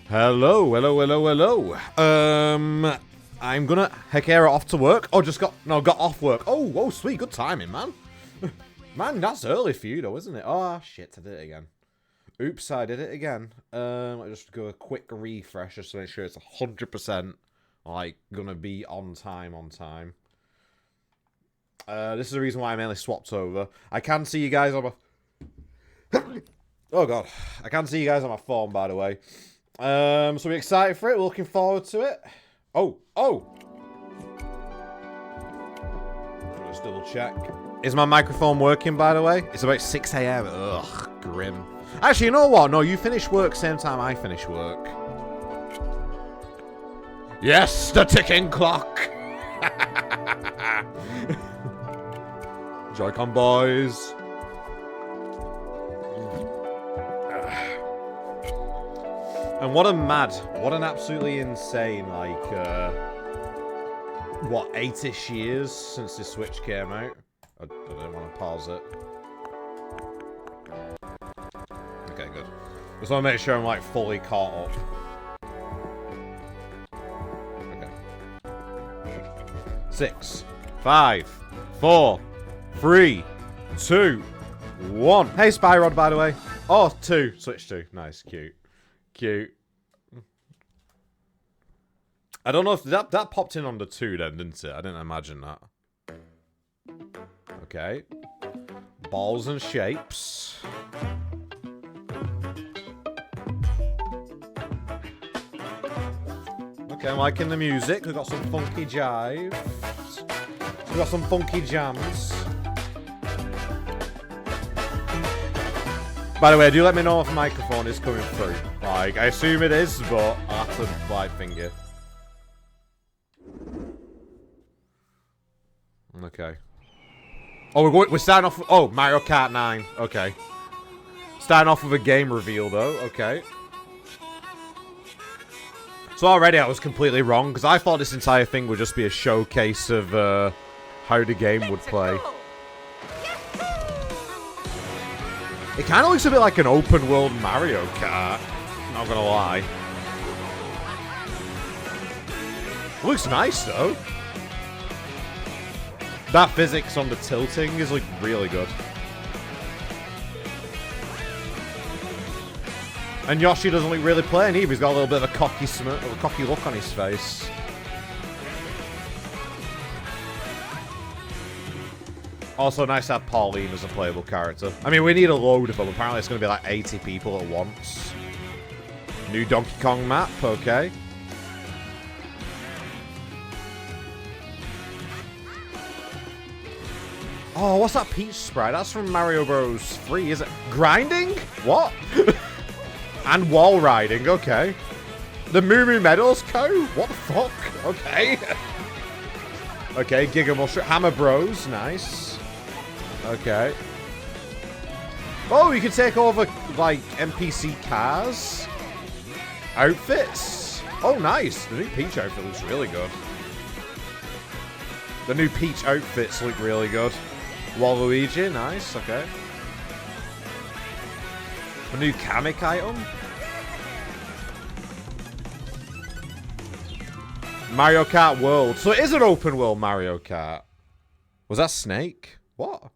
Hello, hello, hello, hello. I'm gonna Hekera off to work. Oh, got off work. Oh, sweet, good timing, man. Man, that's early for you, though, isn't it? Oh, shit, I did it again. Oops, I did it again. I'll just go a quick refresh just to make sure it's 100%, like, gonna be on time. This is the reason why I mainly swapped over. I can see you guys on my... Oh, God. I can see you guys on my phone, by the way. So we're excited for it. We're looking forward to it. Oh! Let's double check. Is my microphone working, by the way? It's about 6 AM. Ugh, grim. Actually, you know what? No, you finish work same time I finish work. Yes, the ticking clock! Joy-Con boys. And what an absolutely insane, like, 8-ish years since the Switch came out? I don't want to pause it. Okay, good. Just want to make sure I'm, like, fully caught up. Okay. 6, 5, 4, 3, 2, 1. Hey, Spyrod, by the way. Oh, 2. Switch 2. Nice, cute. Cute. I don't know if that popped in on the 2 then, didn't it? I didn't imagine that. Okay. Balls and shapes. Okay, I'm liking the music. We've got some funky jives. We've got some funky jams. By the way, do let me know if the microphone is coming through. Like, I assume it is, but I'll have to light finger. Okay. Oh, we're starting off with, oh, Mario Kart 9. Okay. Starting off with a game reveal, though. Okay. So already I was completely wrong, because I thought this entire thing would just be a showcase of how the game would play. It kind of looks a bit like an open world Mario Kart. Not gonna lie. It looks nice though. That physics on the tilting is like really good. And Yoshi doesn't look really playing either. He's got a little bit of a cocky look on his face. Also, nice to have Pauline as a playable character. I mean, we need a load of them. Apparently, it's going to be like 80 people at once. New Donkey Kong map, okay. Oh, what's that Peach sprite? That's from Mario Bros. 3, is it? Grinding? What? And wall riding, okay. The Moo Moo Meadows cow? What the fuck? Okay. Okay, Giga Mushroom. Hammer Bros, nice. Okay. Oh, you can take over, like, NPC cars. Outfits. Oh, nice. The new Peach outfit looks really good. The new Peach outfits look really good. Waluigi, nice. Okay. A new Kamek item. Mario Kart World. So it is an open world Mario Kart. Was that Snake? What?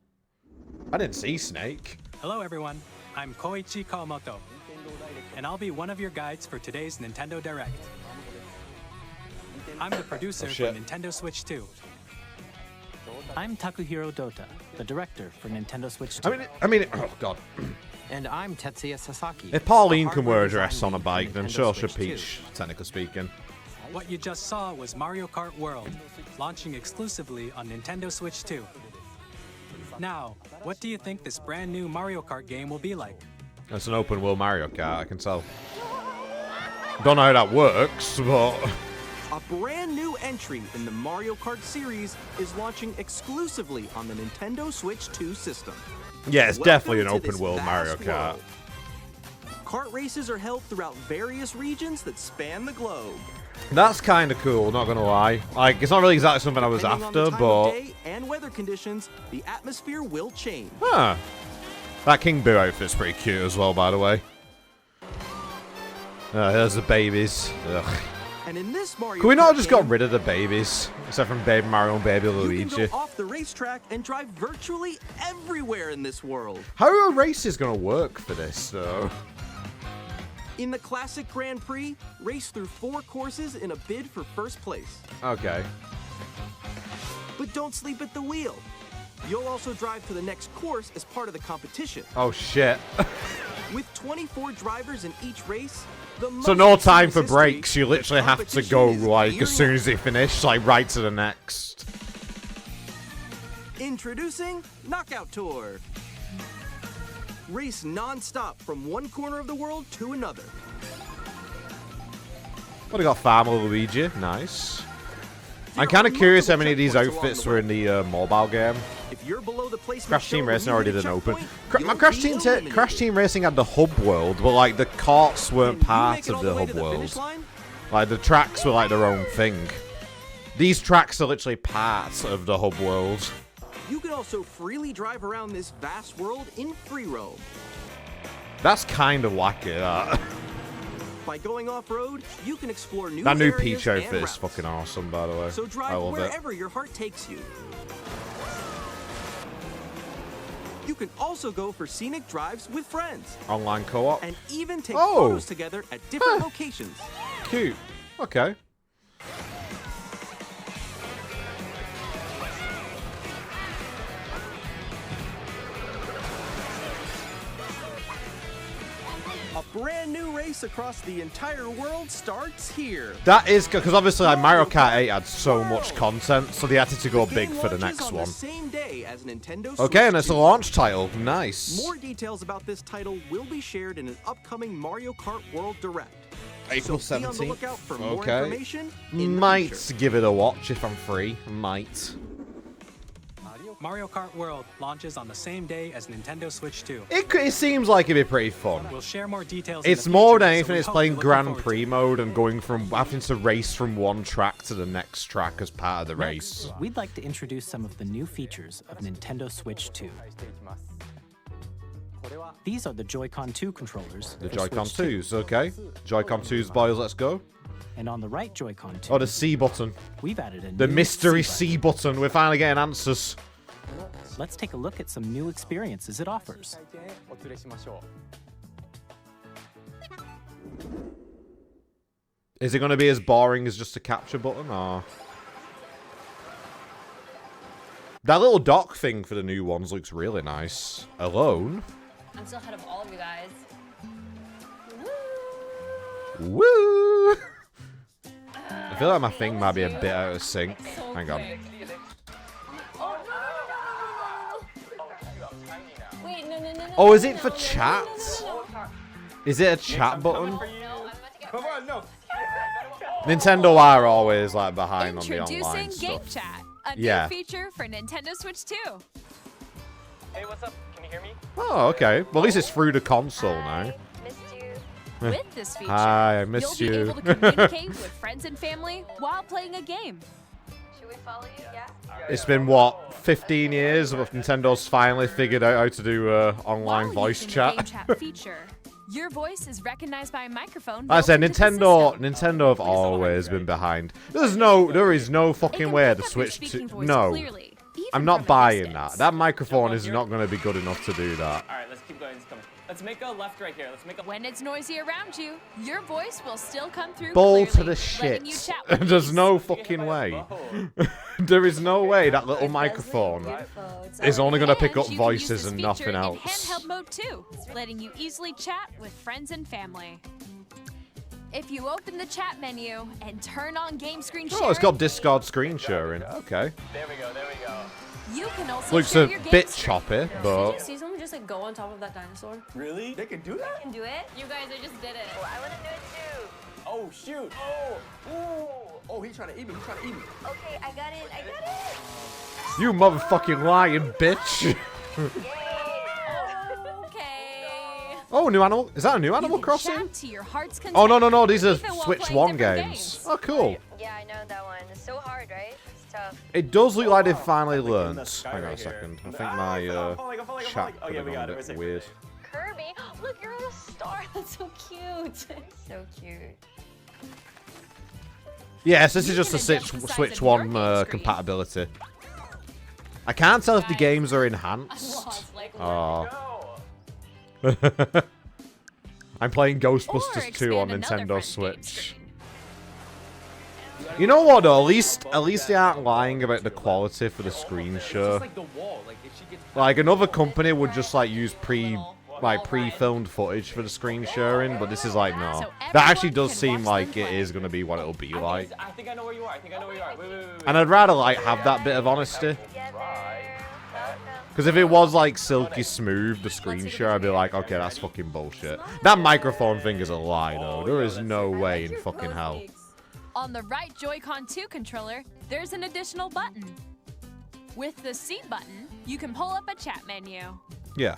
I didn't see Snake. Hello everyone, I'm Koichi Kawamoto, and I'll be one of your guides for today's Nintendo Direct. I'm the producer for Nintendo Switch 2. I'm Takuhiro Dota, the director for Nintendo Switch 2. I mean, oh god. And I'm Tetsuya Sasaki. If Pauline can wear a dress on a bike, then sure should Peach, technically speaking. What you just saw was Mario Kart World, launching exclusively on Nintendo Switch 2. Now, what do you think this brand new Mario Kart game will be like? It's an open world Mario Kart, I can tell. Don't know how that works, but... A brand new entry in the Mario Kart series is launching exclusively on the Nintendo Switch 2 system. Yeah, it's definitely an open world Mario Kart. Kart races are held throughout various regions that span the globe. That's kind of cool, not gonna lie. Like, it's not really exactly something I was after, but... Day and weather conditions, the atmosphere will change. Huh. That King Boo outfit's pretty cute as well, by the way. There's the babies. Ugh. And in this Mario Could we not Kart have just got game, rid of the babies? Except from Baby Mario and Baby you Luigi. can go off the racetrack and drive virtually everywhere in this world. How are races going to work for this, though? In the classic Grand Prix, race through 4 courses in a bid for first place. Okay. But don't sleep at the wheel. You'll also drive to the next course as part of the competition. Oh, shit. With 24 drivers in each race, the So most no in time for history, breaks. You the literally have to competition go, is like, gearing as soon as up. they finish, like, right to the next. Introducing Knockout Tour. Race non-stop from one corner of the world to another. What, they got Farmer Luigi. Nice. There I'm kind are of curious how multiple many of these checkpoints along outfits the were way. in the mobile game. If you're below the placement Crash shown Team when Racing you already hit a didn't open. checkpoint, My you'll Crash be Team eliminated. Crash Team Racing had the hub world, but like the carts weren't Can you part make it of all the way hub to the finish world. line? Like the tracks were like their own thing. These tracks are literally parts of the hub world. You can also freely drive around this vast world in free roam. That's kind of wacky. That. By going off-road, you can explore new That new areas Peach and outfit is routes. fucking awesome, by the way. So I drive love it. wherever your heart takes you. You can also go for scenic drives with friends Online co-op. and even take Oh. photos together at different locations. Cute. Okay. A brand new race across the entire world starts here. That is because obviously like Mario Kart 8 had so much content, so they had to go The big game for the launches next on one. The same day as Nintendo Okay, Switch and it's a 2. launch title. Nice. More details about this title will be shared in an upcoming Mario Kart World Direct. April so be on the 17th. lookout for more Okay. information in the Might future. give it a watch if I'm free. Might. Mario Kart World launches on the same day as Nintendo Switch 2. It seems like it'd be pretty fun. We'll share more details. in It's the more future, than so anything, we it's hope playing you're looking Grand forward to Prix it. mode and going from having to race from one track to the next track as part of the Next, race. we'd like to introduce some of the new features of Nintendo Switch 2. These are the Joy-Con 2 controllers. The for Joy-Con Switch 2. 2s, okay. Joy-Con 2s, boys, let's go. And on the right Joy-Con 2, Oh, the C button. we've added a The new mystery button. C button. We're finally getting answers. Let's take a look at some new experiences it offers. Is it going to be as boring as just a capture button, or...? That little dock thing for the new ones looks really nice. Alone? I'm still ahead of all of you guys. Woo! I feel like my thing might be a bit out of sync. So Hang on. quick. Oh, no. Wait, no. Oh, is it for No. chat? Is it a chat button? No, I'm about to get. Come on, no. Nintendo are always like behind on the Introducing online Game stuff. Chat, a Yeah. new feature for Nintendo Switch 2. Hey, what's up? Can you hear me? Oh, okay. Well, at least it's through the console now. Missed you. With this feature, Hi, I missed you'll you. be able to communicate with friends and family while playing a game. Should we follow you? Yeah. It's been, what, 15 years of Nintendo's finally figured out how to do online While voice using the Game chat. Chat feature, your voice is recognized by a microphone. Like I built said, into the Nintendo system. have always been behind. There is no It fucking can way pick the up your Switch speaking 2. voice No. clearly, even I'm not from a buying that. distance. That microphone is not going to be good enough to do that. All right, let's keep going. It's coming. Let's make a left right here. Let's make a. When it's noisy around you, your voice will still come through Ball to clearly, the letting you shit. chat with There's ease. no fucking way. There is no way that little microphone is only going to pick And up you can use voices this and feature nothing in else. handheld mode too, letting you easily chat with friends and family. If you open the chat menu and turn on game screen sharing, Oh, it's got Discord screen sharing. Okay. There we go. There we go. you can also Looks share a your game bit screen. choppy, but... See someone just like go on top of that dinosaur? Really? They can do that? Can do it? You guys, I just did it. Oh, I want to do it too. Oh shoot! Oh! Ooh! Oh, he's trying to eat me. He's trying to eat me. Okay, I got it. I got it. You motherfucking lying bitch. Okay. Oh, new animal. Is that a new Animal you can Crossing? chat to your heart's Oh, no. content, These are even while Switch playing 1 different games. Oh, cool. Yeah, I know that one. It's so hard, right? It's tough. It does look like they've finally I'm like in learned. the sky Hang on a right here. second. I think I'm my falling, I'm falling. chat Oh, could yeah, have we gone got a it. bit We're safe. weird. Kirby. Look look, you're on a star. That's so cute. So cute. Yes, this is You just can a adjust the size Switch of your 1 game screen. compatibility. I can't tell if the Guys, games are I'm enhanced. lost. Like, Oh. I'm playing Or Ghostbusters 2 on expand Nintendo another friend's game Switch. screen. You know what though? At least they aren't lying about the quality for the screen share. Like the wall. Like if she gets Like another company would just like use pre-filmed footage for the screen sharing, but this is like no. So That actually everyone does can seem watch like them it play. is gonna be what it'll be like. I think I know where you are. I think I know where you are. Wait. And I'd rather like have that bit of honesty. together. Welcome. Because if it was like silky smooth, the screen share, I'd be like, okay, that's fucking bullshit. That microphone thing is a lie though. There is no way in fucking hell. On the right Joy-Con 2 controller, there's an additional button. With the seat button, you can pull up a chat menu. Yeah.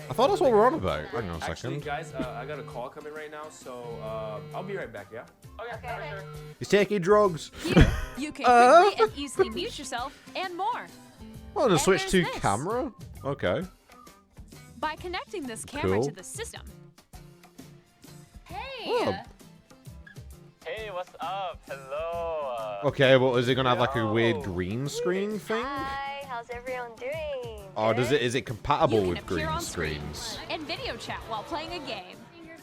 I thought that's what we're on about. Hang on a Actually, second. guys, I got a call coming right now, so I'll be right back. Yeah. Okay. Sure. He's taking drugs. Here, you can quickly and easily mute yourself and more. Oh, the And Switch there's 2 this. camera? Okay. By connecting this camera Cool. to the system. Hey! Oh. Hey, what's up? Hello. Okay, well, is it gonna have like a weird green screen thing? Hi, how's everyone doing? Or is Good? it compatible You can with appear green on screen screens? and video chat while playing a game.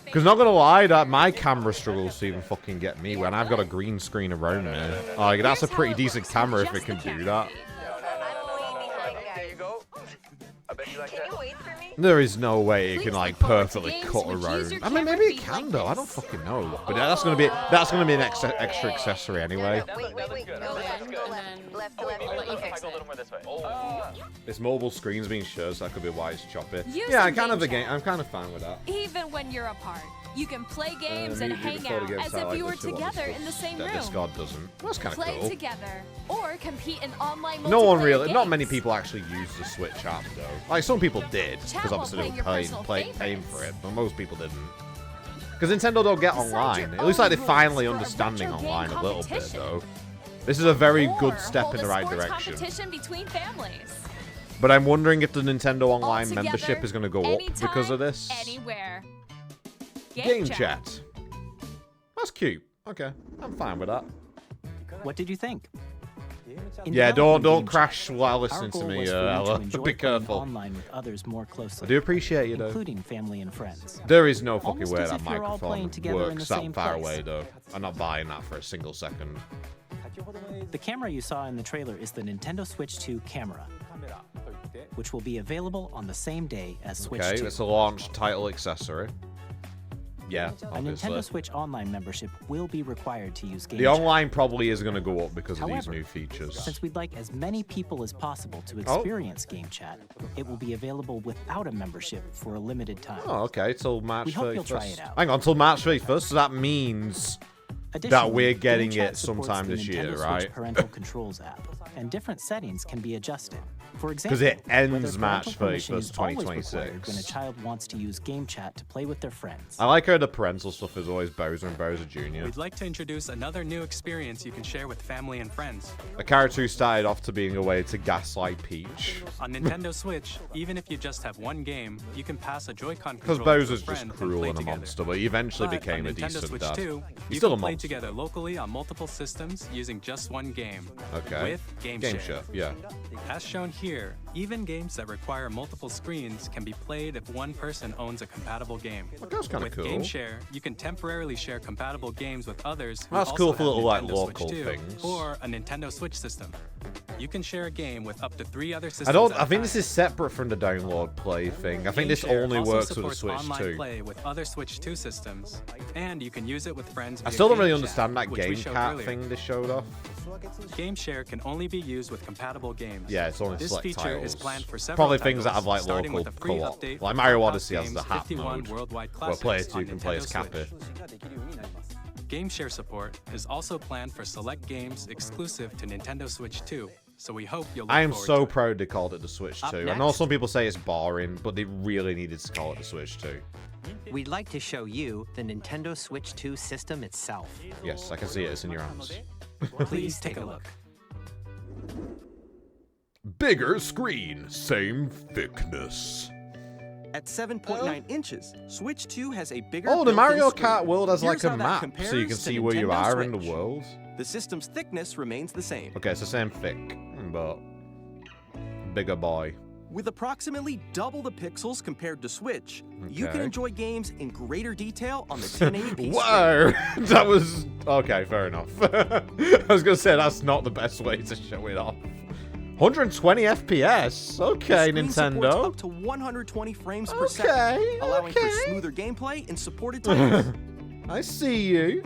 Because not gonna lie, that my camera struggles to even fucking get me when I've got a green screen around me. Like that's a Here's how pretty it decent looks camera if just it can the do camera that. feed. I'm way behind, There you guys. go. I bet you like Can that. you wait for me? There is no way it Please can like look forward to perfectly games cut which use around. your I mean, camera maybe it feed can like though. I this. don't fucking know. But that's gonna be an extra accessory anyway. That Wait, looks wait, good. go That left, looks go good. left, left, Oh, wait, left. what You if I fix go a it. little more this way? This mobile screen's being shared, so that could be why it's choppy. Use Yeah, some game chat. I'm kind of fine with that. Even when you're apart, you can play games and Immediately hang before the out game as started, if you were this is what together this in the does- same that room. Discord doesn't. That's kind of Play cool. together or compete in online No one multiplayer really, not many games. people actually use the Switch app though. Like some people did, Chat because while obviously playing they your were personal paying favorites. for it, but most people didn't. Because Nintendo don't get Decide online. your It looks like they're own finally rules for a understanding retro game online a little bit competition. though. This is a very Or good step hold in the a right sports direction. competition between families. But I'm wondering if the Nintendo Online All membership together, is going to go up because of anytime, this. Anywhere. Game chat. That's cute. Okay, I'm fine with that. What did you think? In Yeah, developing don't Game crash Chat, while our listening to goal me, was for you to Ella. enjoy Be playing careful. Online with others more closely. I do appreciate you though. including family and friends. There is no fucking Almost way as that if you're all playing microphone together in works the that same far place. away though. I'm not buying that for a single second. The camera you saw in the trailer is the Nintendo Switch 2 camera, which will be available on the same day as Switch Okay, 2. it's a launch title accessory. Yeah, A obviously. Nintendo Switch Online membership will be required to use Game The Chat. online probably is going to go up because of these However, new features. Since we'd like as many people as possible to Oh. experience Game Chat, it will be available without a membership for a limited time. Oh, okay, till March We 31st. hope you'll try it out. Hang on, till March 31st, so that means Additionally, we're getting Game Chat it supports sometime the this Nintendo year, Switch right? Parental Controls app, and different settings can be adjusted. For example, it ends whether March parental permission 31st, is always required 2026. when a child wants to use Game Chat to play with their friends. I like how the parental stuff is always Bowser and Bowser Jr. We'd like to introduce another new experience you can share with family and friends. A character who started off to being a way to gaslight Peach. On Nintendo Switch, even if you just have one game, you can pass a Joy-Con Because controller to a Bowser's just friend and cruel play and a together. monster, but he eventually But became on a Nintendo decent Switch dad. 2, He's you still can a play monster. together locally on multiple systems using just one game. Okay. With Game Game Share. Share, yeah. As shown here, even games that require multiple screens can be played if one person owns a compatible game. That's kind of With cool. Game Share, you can temporarily share compatible games with others who That's also cool for have little, like, Nintendo Switch local 2 things. or a Nintendo Switch system. You can share a game with up to 3 other systems. I think this is separate from the download play thing. I think this only works with the Switch online 2. play with other Switch 2 systems, and you can use it with friends. I via still don't really Game understand Chat, that which we game showed cat earlier. thing they showed off. Game Share can only be used with compatible games. Yeah, it's only This select feature titles. is planned for several Probably things that titles, have like starting local with a free co-op. update Like for Mario Clubhouse Odyssey has the Games hat 51 mode. Worldwide Where player Classics 2 on can play as Nintendo Kappa. Switch. Game Share support is also planned for select games exclusive to Nintendo Switch 2, so we hope you'll look I am forward so to it. proud they called it the Switch Up 2. I know next. some people say it's boring, but they really needed to call it the Switch 2. We'd like to show you the Nintendo Switch 2 system itself. Yes, I can see it. It's in your hands. Please take a look. Bigger screen, same thickness. At 7.9 inches, Switch 2 has a bigger Oh, the built-in Mario screen. Kart world has Here's like a how that map, so you compares can to see where you Nintendo are in the Switch. world. The system's thickness remains the same. Okay, it's the same thick, but bigger boy. With approximately double the pixels compared to Switch, you can Okay. enjoy games in greater detail on the 1080p Whoa! That was... Okay, fair enough. I was going to say, that's not the best way to show it off. 120 FPS? Okay, The screen supports Nintendo. up to 120 frames per second, Okay, allowing for okay. smoother gameplay in supported titles. I see you.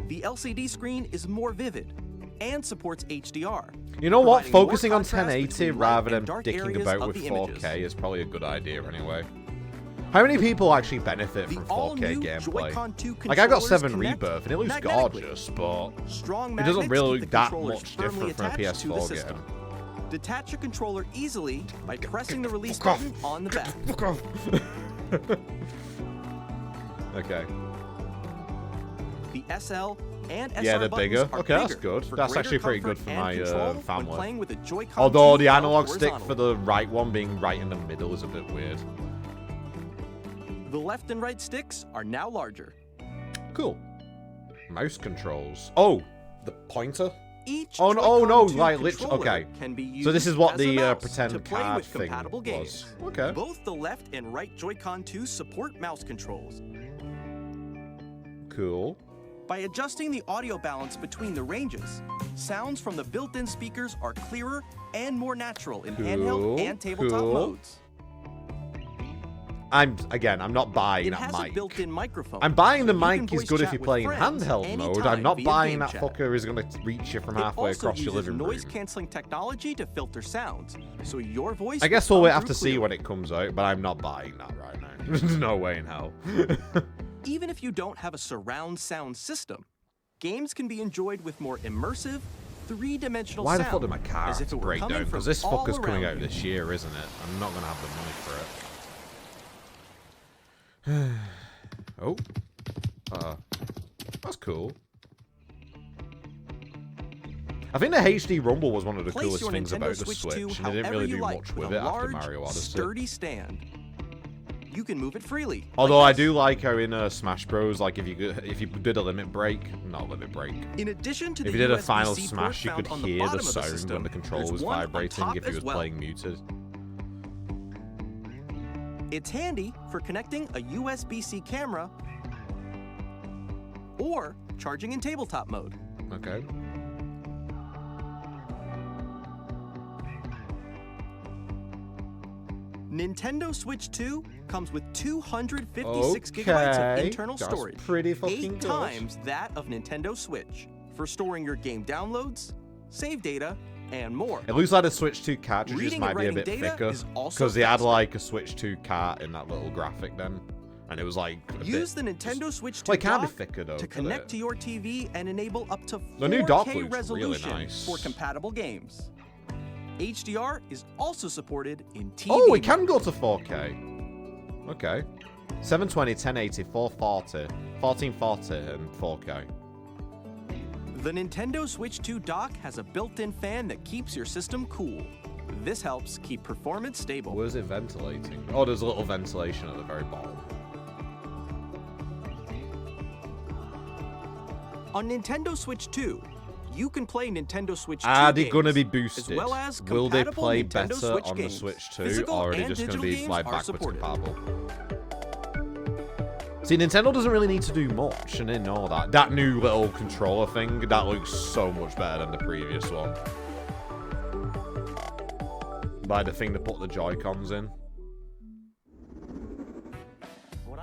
The LCD screen is more vivid and supports HDR. You know what? providing more Focusing on contrast 1080 between rather light than and dark dicking areas about of with the 4K images. is probably a good idea anyway. How many people actually benefit The from 4K all-new gameplay? Joy-Con 2 Like, I got controllers 7 connect Rebirth, and it looks magnetically. gorgeous, but Strong it doesn't magnets really keep look the that controllers much firmly different from a attached to the PS4 system. game. Detach a controller easily by pressing the release Fuck off. button on the back. Fuck off. Okay. The SL and SR Yeah, they're buttons bigger. are Okay, that's bigger good. for That's greater actually pretty comfort good for and my control when family. playing with a Joy-Con Although 2 the held analog stick for horizontally. the right one being right in the middle is a bit weird. The left and right sticks are now larger. Cool. Mouse controls. Oh, the pointer? Each Oh, no, Joy-Con no, 2 like, literally, controller okay. can be used So this is what as a the mouse pretend to play card with thing compatible was. games. Okay. Both the left and right Joy-Con 2 support mouse controls. Cool. By adjusting the audio balance between the ranges, sounds from the built-in speakers are clearer and more natural in handheld and tabletop cool. modes. I'm not buying It that has a mic. built-in microphone. I'm buying the so you mic can is voice good if chat you're with playing friends handheld mode. anytime I'm not via buying game that chat. fucker is going to reach you from halfway it also across your uses living room. noise-canceling technology to filter sounds, so your voice. I guess will we'll come have to through see clearly. when it comes out, but I'm not buying that right now. There's no way in hell. Even if you don't have a surround sound system, games can be enjoyed with more immersive, three-dimensional Why the sound. fuck did my car as have if to it were break coming down? from Because this all fucker's coming around out you. this year, isn't it? I'm not going to have the money for it. Oh. That's cool. I think the HD Rumble was one of the Place coolest your things Nintendo about the Switch Switch, 2 and they didn't however really you do like, much with with a it after large, Mario Odyssey. sturdy stand. You can move it freely. Although like I this. do like how in Smash Bros, like if you did a limit break, not limit break. In addition to If the you did a USB-C final port smash, you could found on the hear the bottom of the sound system, when the controller there's was one on vibrating top if you as was well. playing muted. It's handy for connecting a USB-C camera or charging in tabletop mode. Okay. Nintendo Switch 2 comes with 256 gigabytes of Okay, internal that's storage, pretty fucking 8 good. times that of Nintendo Switch, for storing your game downloads, save data, and more. It looks like the Switch 2 cartridges Reading might and be a writing bit data thicker is also because they had faster. like a Switch 2 cart in that little graphic then, and it was like a Use bit, the Nintendo Switch 2 well, it can be dock thicker though. to couldn't connect it? to your TV and enable up to 4K The new dock looks really resolution nice. for compatible games. HDR is also supported in TV Oh, it can mode. go to 4K. Okay. 720, 1080, 440, 1440, and 4K. The Nintendo Switch 2 dock has a built-in fan that keeps your system cool. This helps keep performance stable. Where's it ventilating? Oh, there's a little ventilation at the very bottom. On Nintendo Switch 2, you can play Nintendo Switch 2 Are they games, going to be as boosted? well as Will they compatible play Nintendo better Switch on games. the Switch 2, Physical or are they and just going to digital be games like are backwards supported. compatible? See, Nintendo doesn't really need to do much, and they know that. That new little controller thing, that looks so much better than the previous one. By the thing to put the Joy-Cons in.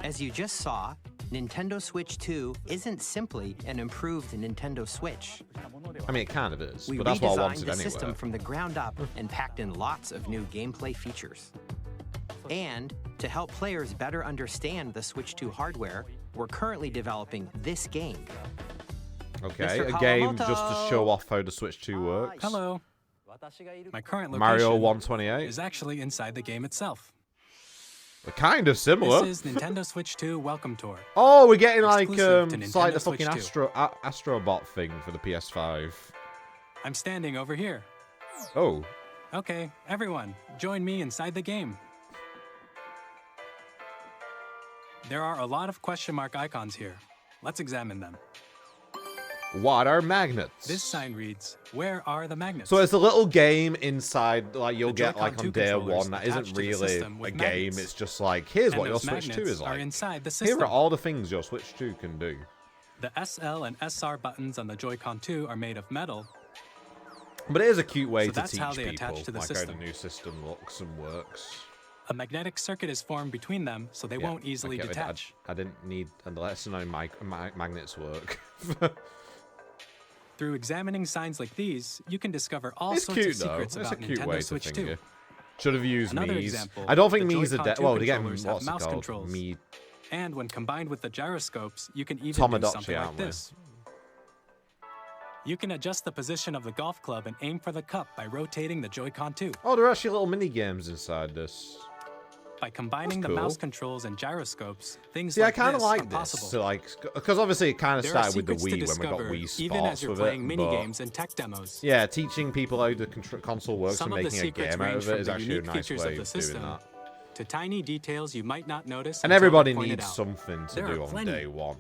As you just saw, Nintendo Switch 2 isn't simply an improved Nintendo Switch. I mean, it kind of is, We but that's what I redesigned wanted the anyway. system from the ground up and packed in lots of new gameplay features. And to help players better understand the Switch 2 hardware, we're currently developing this game. Okay, Mr. a game Kawamoto. just to show off how the Switch 2 works. Hello. My current location Mario 128. is actually inside the game itself. They're kind of similar. This is Nintendo Switch 2 Welcome Tour. Oh, we're getting like Exclusive to it's like the Nintendo Switch fucking 2. Astrobot thing for the PS5. I'm standing over here. Oh, Okay, everyone, join me inside the game. There are a lot of question mark icons here. Let's examine them. What are magnets? This sign reads, "Where are the magnets?" So it's a little game inside, like you'll The get Joy-Con like on 2 day controllers one. That attached isn't to the really system a with game. magnets. It's just like, here's And what your those Switch 2 magnets is are like. inside the Here system. are all the things your Switch 2 can do. The SL and SR buttons on the Joy-Con 2 are made of metal. But it is a cute way So to that's teach how they people attach to the like how system. the new system looks and works. A magnetic circuit is formed between them, so they Yeah, won't easily okay, detach. I didn't need a lesson on magnets work. Through examining signs like these, you can discover all It's sorts cute of though. secrets It's a about cute Nintendo way to Switch think 2. it. Should have used Another Mii's. example, I don't think the Mii's are Joy-Con dead. 2 Well, again, controllers have what's it mouse called? controls. Mii And when combined with the gyroscopes, you can even do Tomodachi, something like aren't we? this. You can adjust the position of the golf club and aim for the cup by rotating the Joy-Con 2. Oh, there are actually little mini games inside this. By combining That's the mouse cool. controls and gyroscopes, things See, like I kind of this are like this. possible. So, like, because obviously it kind of There are started with the secrets to Wii when we got discover, Wii Sports even as you're with playing it. mini But games and tech demos. yeah, teaching people how the console works Some and of the making a secrets game out range of it from is the actually a unique nice features way of the of doing system that. to tiny details you might not notice. And until they're everybody pointed needs out. something to There do are on plenty. day one.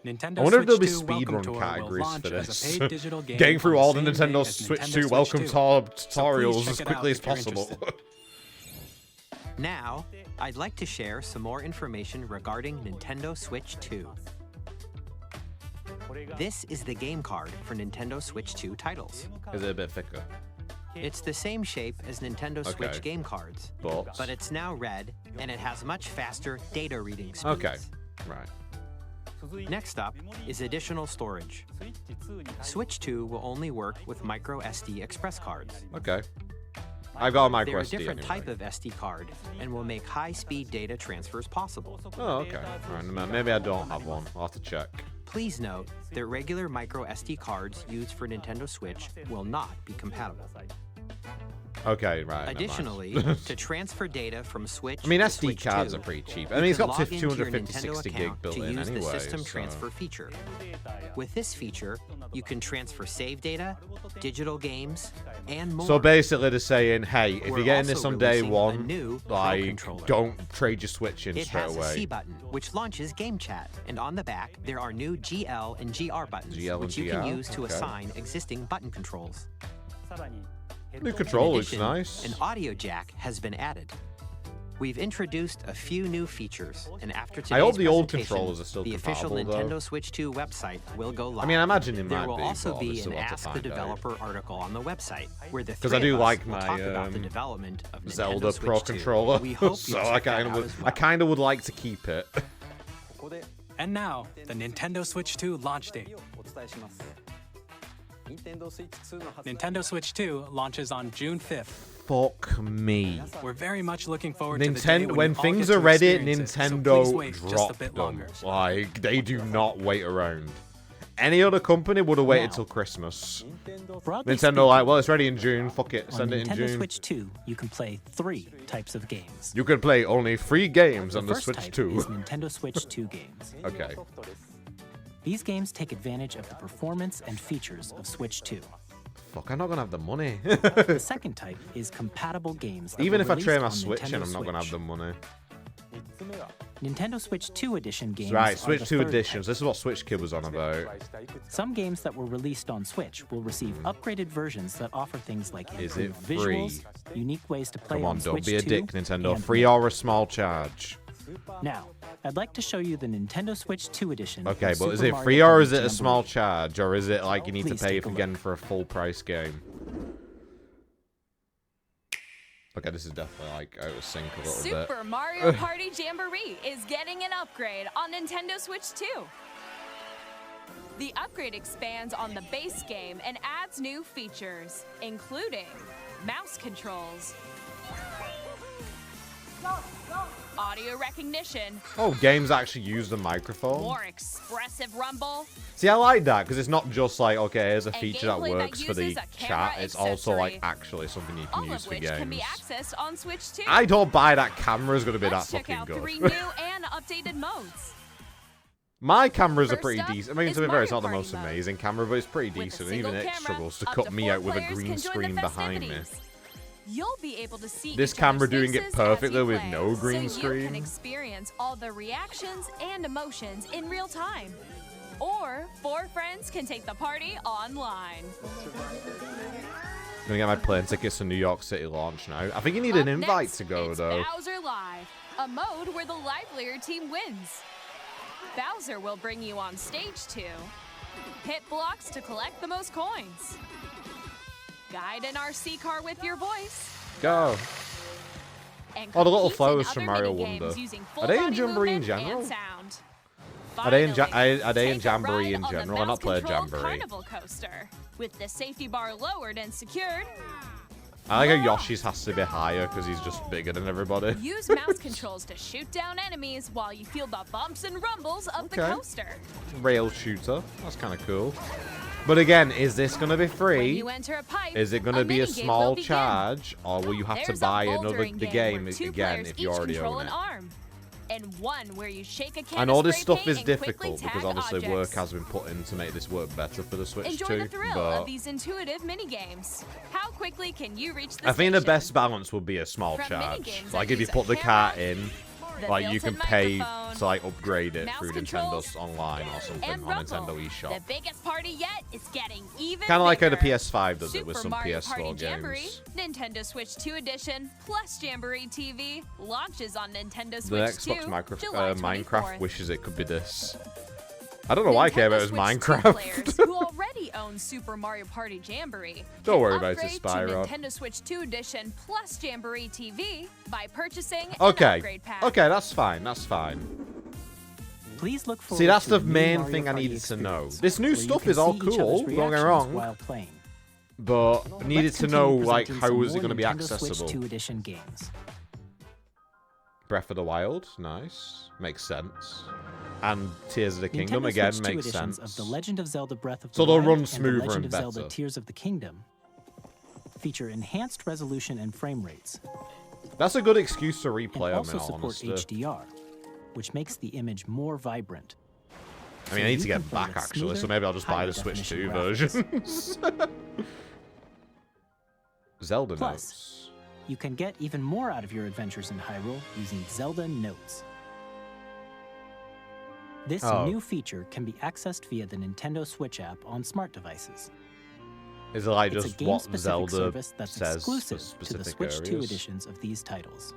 Nintendo I wonder if there'll be Switch 2 Welcome speedrun Tour will categories launch for as a this. paid digital game Getting through on all the the same day Nintendo as Switch Nintendo 2 Switch welcome 2. tutorials check as it out quickly as if you're possible. interested. Now, I'd like to share some more information regarding Nintendo Switch 2. This is the game card for Nintendo Switch 2 titles. Is it a bit thicker? It's the same shape as Nintendo Okay. Switch game cards, But it's now red and it has much faster data reading speeds. okay, right. Next up is additional storage. Switch 2 will only work with micro SD express cards. Okay. I've got a micro They're a SD different anyway. type of SD card and will make high-speed data transfers possible. Oh, okay. Right, maybe I don't have one. I'll have to check. Please note that regular micro SD cards used for Nintendo Switch will not be compatible. Okay, right. never mind. Additionally, to transfer data from Switch I mean, to SD Switch cards 2, are pretty cheap. I you mean, it's can got log into your 250, Nintendo 60 gig account built to in use anyway. the system so- transfer feature. With this feature, you can transfer save data, digital games, and more. So basically, they're saying, hey, if We're you're getting this also on day releasing a one, new Pro like, controller. don't trade your Switch in It straight has a away. C button, which launches Game Chat, and on the back there are new GL and GR buttons, GL and which you can GR? use to Okay. assign existing button controls. New control In looks addition, nice. An audio jack has been added. We've introduced a few new features, and after today's I hope the old presentation, controllers are still the official compatible, though. Nintendo Switch 2 website will go live. I mean, I imagine it There might will be, also but be obviously an we'll have to Ask the find out. Developer article on the website, where the 'Cause three I do of like us will my, talk about the development of Nintendo Zelda Switch Pro 2. controller, We hope so you'll I check that kind out of as would, well. I kind of would like to keep it. And now, the Nintendo Switch 2 launch date. Nintendo Switch 2 launches on June 5th. Fuck me. We're very much looking forward to the day Nintendo, when when you all things get to are ready, experience it, so please Nintendo wait just a drop bit them. longer. Like, they do not wait around. Any other company would have waited Now, till Christmas. Broadly Nintendo, like, speaking, well, it's ready in June. Fuck it, on send it in Nintendo June. Switch 2, you can play 3 types of games. You can play only 3 games The on the first Switch type 2. is Nintendo Switch 2 games. Okay. These games take advantage of the performance and features of Switch 2. Fuck, I'm not gonna have the money. The second type is compatible games. that Even were if I released trade my on Switch Nintendo in, I'm not gonna have Switch. the money. Nintendo Switch 2 edition games. Right, are Switch the 2 third editions. type. This is what Switch Kid was on about. Some games that were released on Switch will receive upgraded versions that offer things like Is it improved free? visuals, unique ways to play Come on, don't Switch be a 2, dick, Nintendo. and Free more. or a small charge. Now, I'd like to show you the Nintendo Switch 2 edition. of Okay, but Super is it Mario free or Party is it a Jamboree. small charge? Or is it like you need Please to pay take a again look. for a full price game? Okay, this is definitely like out of sync a little bit. Super Mario Party Jamboree is getting an upgrade on Nintendo Switch 2. The upgrade expands on the base game and adds new features, including mouse controls, audio recognition, Oh, games actually use the microphone? more expressive rumble, See, I like that because it's not just like, okay, here's a And feature that gameplay that works for the uses a camera chat. It's also like accessory. actually something you can all use of for which games. can be accessed on Switch 2. I don't buy that camera's gonna be Let's that check fucking out good. 3 new and updated modes. My cameras are First pretty up decent. I mean, is to be fair, it's not the Mario most Party mode. amazing camera, but it's pretty With a decent. single Even it camera, struggles to up cut to me 4 out with a players green can join screen the behind me. festivities. You'll be able to see This each other's camera doing it faces perfectly as you with play, no green so you screen. can experience all the reactions and emotions in real time. Or 4 friends can take the party online. Gonna get my plane tickets to New York City launch now. I think you need an Up invite next, to go, it's though. Bowser Live, a mode where the livelier team wins. Bowser will bring you on stage to hit blocks to collect the most coins, guide an RC car with your voice, Go. and Oh, the little compete in flowers from other Mario minigames Wonder. using Are they in full-body Jamboree in movement general? and sound. Are they in Finally, are they in take a Jamboree ride in on the general? I've not played mouse-controlled Jamboree. Carnival coaster. With the safety bar lowered and secured, I like how Yoshi's has to be higher because he's just bigger than everybody. use mouse controls to shoot down enemies while you feel the bumps and rumbles of the Okay. coaster. Rail shooter. That's kind of cool. But again, is this going to be When free? you enter a pipe, Is it going to be a minigame will small begin. charge, or will you have to There's buy a another bouldering the game game where 2 again players if you each already control own an it? arm. And one where you shake a can I of know this spray stuff is paint and quickly difficult because tag obviously work objects. has been put in to make this work better for the Switch Enjoy too. the thrill But of these intuitive mini-games. How quickly can you reach the I think the station? best balance would be a small From charge. minigames Like that if you use a put the camera, cart in, the like you built-in can pay microphone, to like upgrade it mouse through controls, Nintendo's online or something and on Rumble. Nintendo eShop. The biggest party yet is getting even Kind of like how the bigger. PS5 does it with Super some Mario PS4 Party Jamboree, games. Nintendo Switch 2 Edition, plus Jamboree TV launches on Nintendo The Switch Xbox 2, July Minecraft 24th. wishes it could be this. I don't know why I care about it was Nintendo Switch 2 players Minecraft. who already own Super Mario Party Jamboree Don't can worry about it, upgrade to Spyro. Nintendo Switch 2 Edition plus Jamboree TV by purchasing an Okay. upgrade pack. Okay, that's fine. That's fine. Please look forward See, that's to the a new main Mario thing I Party needed to know. experience, This new where you stuff can is all see each other's cool, don't get me reactions wrong. while playing. But needed Let's to continue know like presenting how some is it more going to be Nintendo Switch accessible. 2 Edition games. Breath of the Wild, nice, makes sense. And Tears of the Kingdom Nintendo again Switch 2 makes editions sense. of The Legend of Zelda Breath of the So they'll Wild run and smoother The Legend and of Zelda better. Tears of the Kingdom feature enhanced resolution and frame rates, That's a good excuse to and replay them, also in all support honesty. HDR, which makes the image more vibrant. I mean, I need to get back actually, so maybe I'll just buy the Switch 2 versions. Zelda Plus, Notes. you can get even more out of your adventures in Hyrule using Zelda Notes. This Oh. new feature can be accessed via the Nintendo Switch app on smart devices. Is it like It's a just what game-specific Zelda service that's says for exclusive to the specific Switch 2 areas? editions of these titles.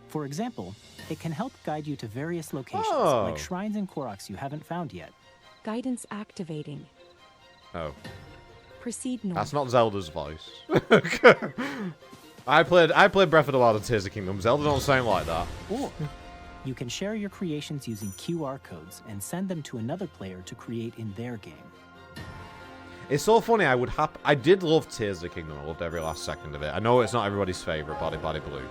For example, it can help guide you to various locations, Oh. like shrines and Koroks you haven't found yet. Guidance activating. Oh, Proceed north. that's not Zelda's voice. I played Breath of the Wild and Tears of the Kingdom. Zelda don't sound like that. Or you can share your creations using QR codes and send them to another player to create in their game. It's so funny. I did love Tears of the Kingdom. I loved every last second of it. I know it's not everybody's favorite, Body Blue,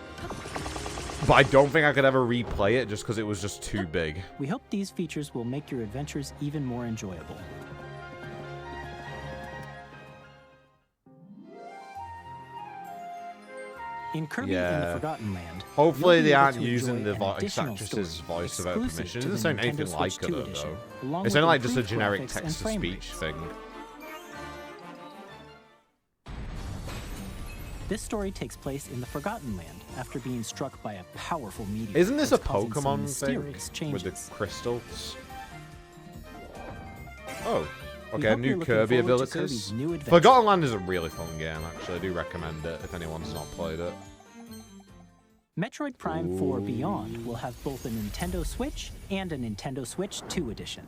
but I don't think I could ever replay it just because it was just too big. We hope these features will make your adventures even more enjoyable. In Kirby and the Yeah. Forgotten Land, Hopefully you'll be they able aren't to using enjoy the an voice additional actress's story voice without exclusive permission. to It the doesn't sound Nintendo anything like Switch her 2 though. edition, It along with sounded like just a improved generic graphics and text to frame speech rates. thing. This story takes place in the Forgotten Land after being struck by a powerful meteor. Isn't this a that's causing some Pokemon mysterious thing with changes. the crystals? Oh, We okay. hope you're New looking Kirby forward to abilities. Kirby's new adventure. Forgotten Land is a really fun game. Actually, I do recommend it if anyone's not played it. Metroid Prime 4 Beyond will have both a Nintendo Switch and a Nintendo Switch 2 edition.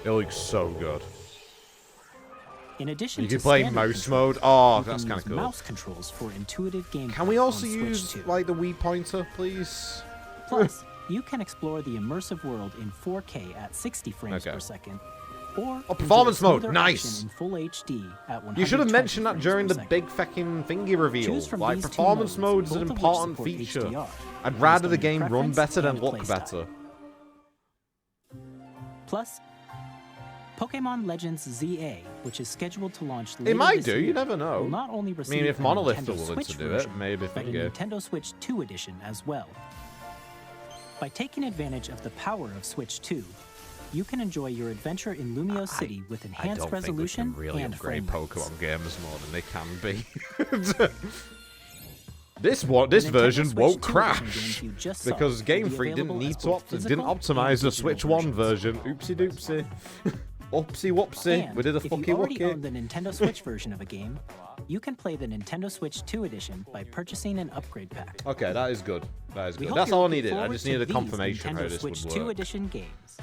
It looks so good. In addition You to can play standard mouse controls, mode. Oh, you can that's kind of use cool. mouse controls for intuitive gameplay. Can we also on Switch use 2. like the Wii pointer, please? Plus, you can explore the immersive world in 4K at 60 frames Okay. per second. Or Oh, performance enjoy mode, smoother nice. action in full HD at 120 You should have mentioned that frames during per the second. big fucking thingy reveal. Choose from Like, these two performance modes, mode's an both of which important support feature. HDR, I'd based rather on the your game run preference better than and look playstyle. better. Plus, Pokemon Legends ZA, which is scheduled to launch later It might this do, year, you never know. will not only I receive mean, if a Monolith Nintendo are willing Switch to do version, it, maybe but a think it. Nintendo Switch 2 edition as well. By taking advantage of the power of Switch 2, you can enjoy your adventure in Lumio City with I enhanced don't resolution think we can really and upgrade frame rates. Pokemon games more than they can be. This The version Nintendo won't Switch 2 crash edition games you just saw because will Game be Freak didn't available need as to both didn't physical optimize and the digital Switch 1 versions. version. Oopsie doopsie. Oopsie whoopsie. And We did a if fucky you already wucky. own the Nintendo Switch version of a game, you can play the Nintendo Switch 2 edition by purchasing an upgrade pack. Okay, that is good. That is We good. hope That's you're all I looking needed. I forward just to needed a these confirmation how Nintendo this Switch would 2 work. edition games.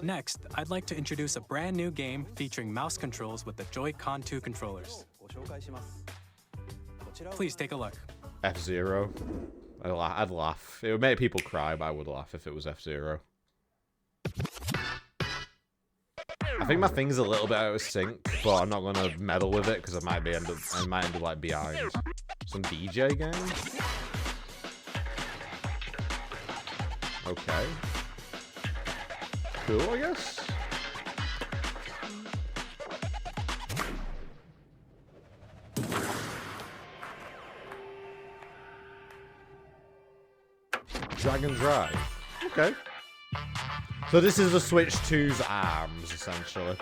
Next, I'd like to introduce a brand new game featuring mouse controls with the Joy-Con 2 controllers. Please take a look. F-Zero. I'd laugh. It would make people cry, but I would laugh if it was F-Zero. I think my thing's a little bit out of sync, but I'm not gonna meddle with it because I might end up like behind. Some DJ game. Okay. Cool, I guess. Dragon Drive. Okay. So this is the Switch 2's arms, essentially.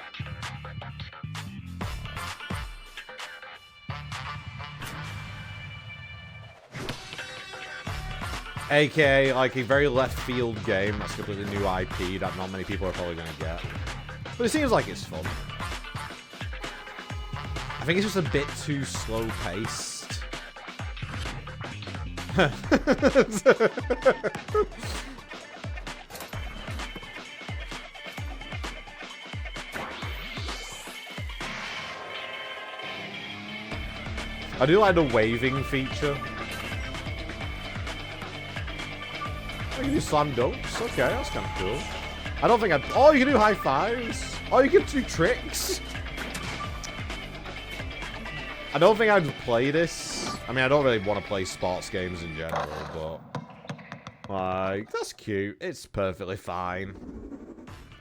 AKA, like, a very left field game that's a completely new IP that not many people are probably going to get. But it seems like it's fun. I think it's just a bit too slow-paced. I do like the waving feature. Oh, you can do slam dunks. Okay, that's kind of cool. I don't think I'd... Oh, you can do high fives. Oh, you can do tricks. I don't think I'd play this. I mean, I don't really want to play sports games in general, but... Like, that's cute. It's perfectly fine.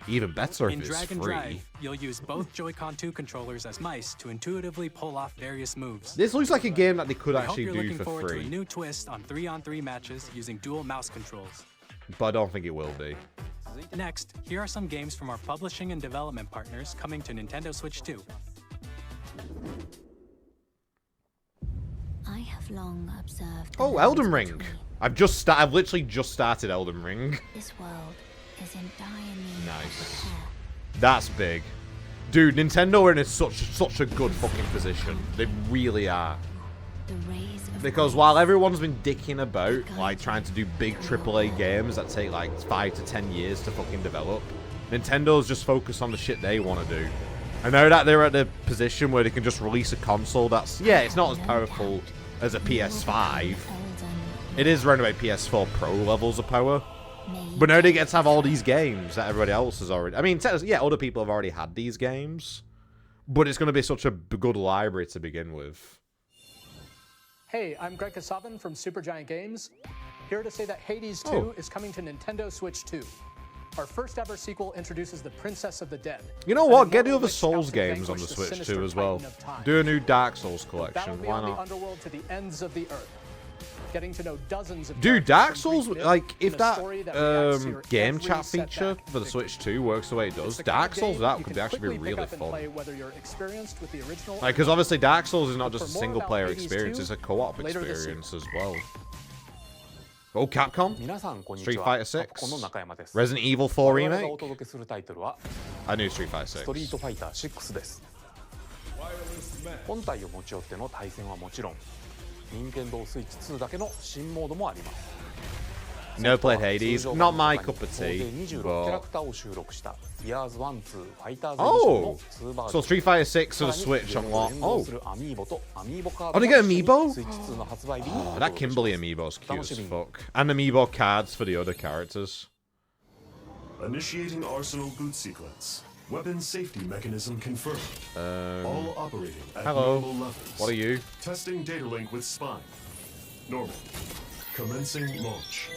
Even better if In it's Dragon free. Drive, you'll use both Joy-Con 2 controllers as mice to intuitively pull off various moves. This looks like a game that they could We hope actually you're do looking for forward to a free. new twist on 3-on-3 matches using dual mouse controls. But I don't think it will be. Next, here are some games from our publishing and development partners coming to Nintendo Switch 2. I have long observed. the Oh, lines Elden Ring. between I've literally just started Elden Ring. This world is in dire need Nice. of repair. That's big. Dude, Nintendo are in such a good fucking position. They really are. The rays of Because while everyone's been dicking about, like, trying to do big AAA games that take, like, 5 to 10 years to fucking develop, Nintendo's just focused on the shit they want to do. I know that they're at the position where they can just release a console that's, yeah, it's not as powerful as a PS5. It is around about PS4 Pro levels of power. But now they get to have all these games that everybody else has already... I mean, yeah, other people have already had these games. But it's going to be such a good library to begin with. Hey, I'm Greg Kasavin from Supergiant Games, here to say that Hades 2 is coming to Nintendo Switch 2. Our first ever sequel introduces the Princess of the Dead. You know an what? Get the immortal other witch Souls out to games on the vanquish Switch sinister too as well. Titan of time. Do a new Dark Souls Battle collection. Why beyond the not? underworld to the ends of the earth. Getting to know dozens of Dude, characters Dark from Souls, Greek myth like, if in a that story that reacts to your game every chat setback feature and for the victory. Switch 2 works the way it does, It's the kind Dark of Souls, game that you could can actually be quickly pick really up and fun. play whether you're experienced with the original Like, because obviously Dark Souls is not But just a for more single about player Hades experience, 2, it's a co-op later this year. experience as well. Oh, Capcom? 皆さんこんにち Street は Fighter カプコンの 6? 中山です Resident Evil 4我々が Remake? お届けするタイトルは I knew Street Fighter ストリー 6. トファイター6です本体を持ち寄っての対戦はもちろん任天堂スイッチ2だけの新モードもあります Never played Hades. 通常 Not 版 my の cup 中 of に tea. 総勢26キャラ But... クターを収録した Years 1-2 Fighters Edition の Oh! 2バージ So ョン Street Fighter 6 さ for ら the に Switch ゲームと unlocked. 連動 Oh! するアミーボとアミーボカー Oh, ド they が get 一緒に amiibo? スイッチ2の発売日に Oh, 登 that 場します Kimberly amiibo's cute as 楽しみに fuck. And amiibo cards for the other characters. Initiating Arsenal boot sequence. Weapon safety mechanism confirmed. All operating at hello. normal levels. What are you? Testing data link with spine. Normal. Commencing launch.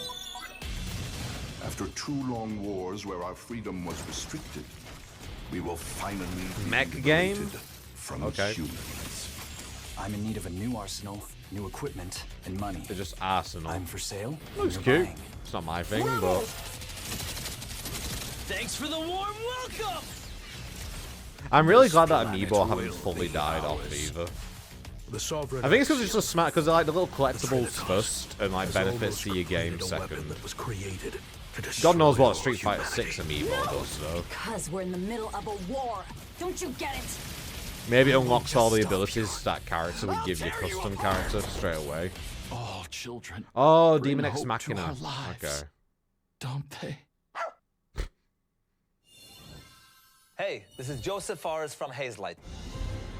After 2 long wars where our freedom was restricted, we will finally be Mech game? liberated from humans. I'm in need of a new arsenal, new equipment, and money. They're just arsenal. I'm for sale. Looks You're cute. buying. It's not my thing, but Thanks for the warm welcome. I'm really glad that Amiibo haven't fully died off either. The sovereign I think it's because it's just smart, because they're like the little collectibles first and like benefits to your game second. was created. God knows what Street Fighter 6 Amiibo does though. Because we're in the middle of a war. Don't you get it? Maybe it unlocks all the abilities that character would give you custom character straight away. All children. Oh, bring Demon X hope to Machina. our lives. Okay. Don't they? Hey, this is Joseph Forrest from Hazelight.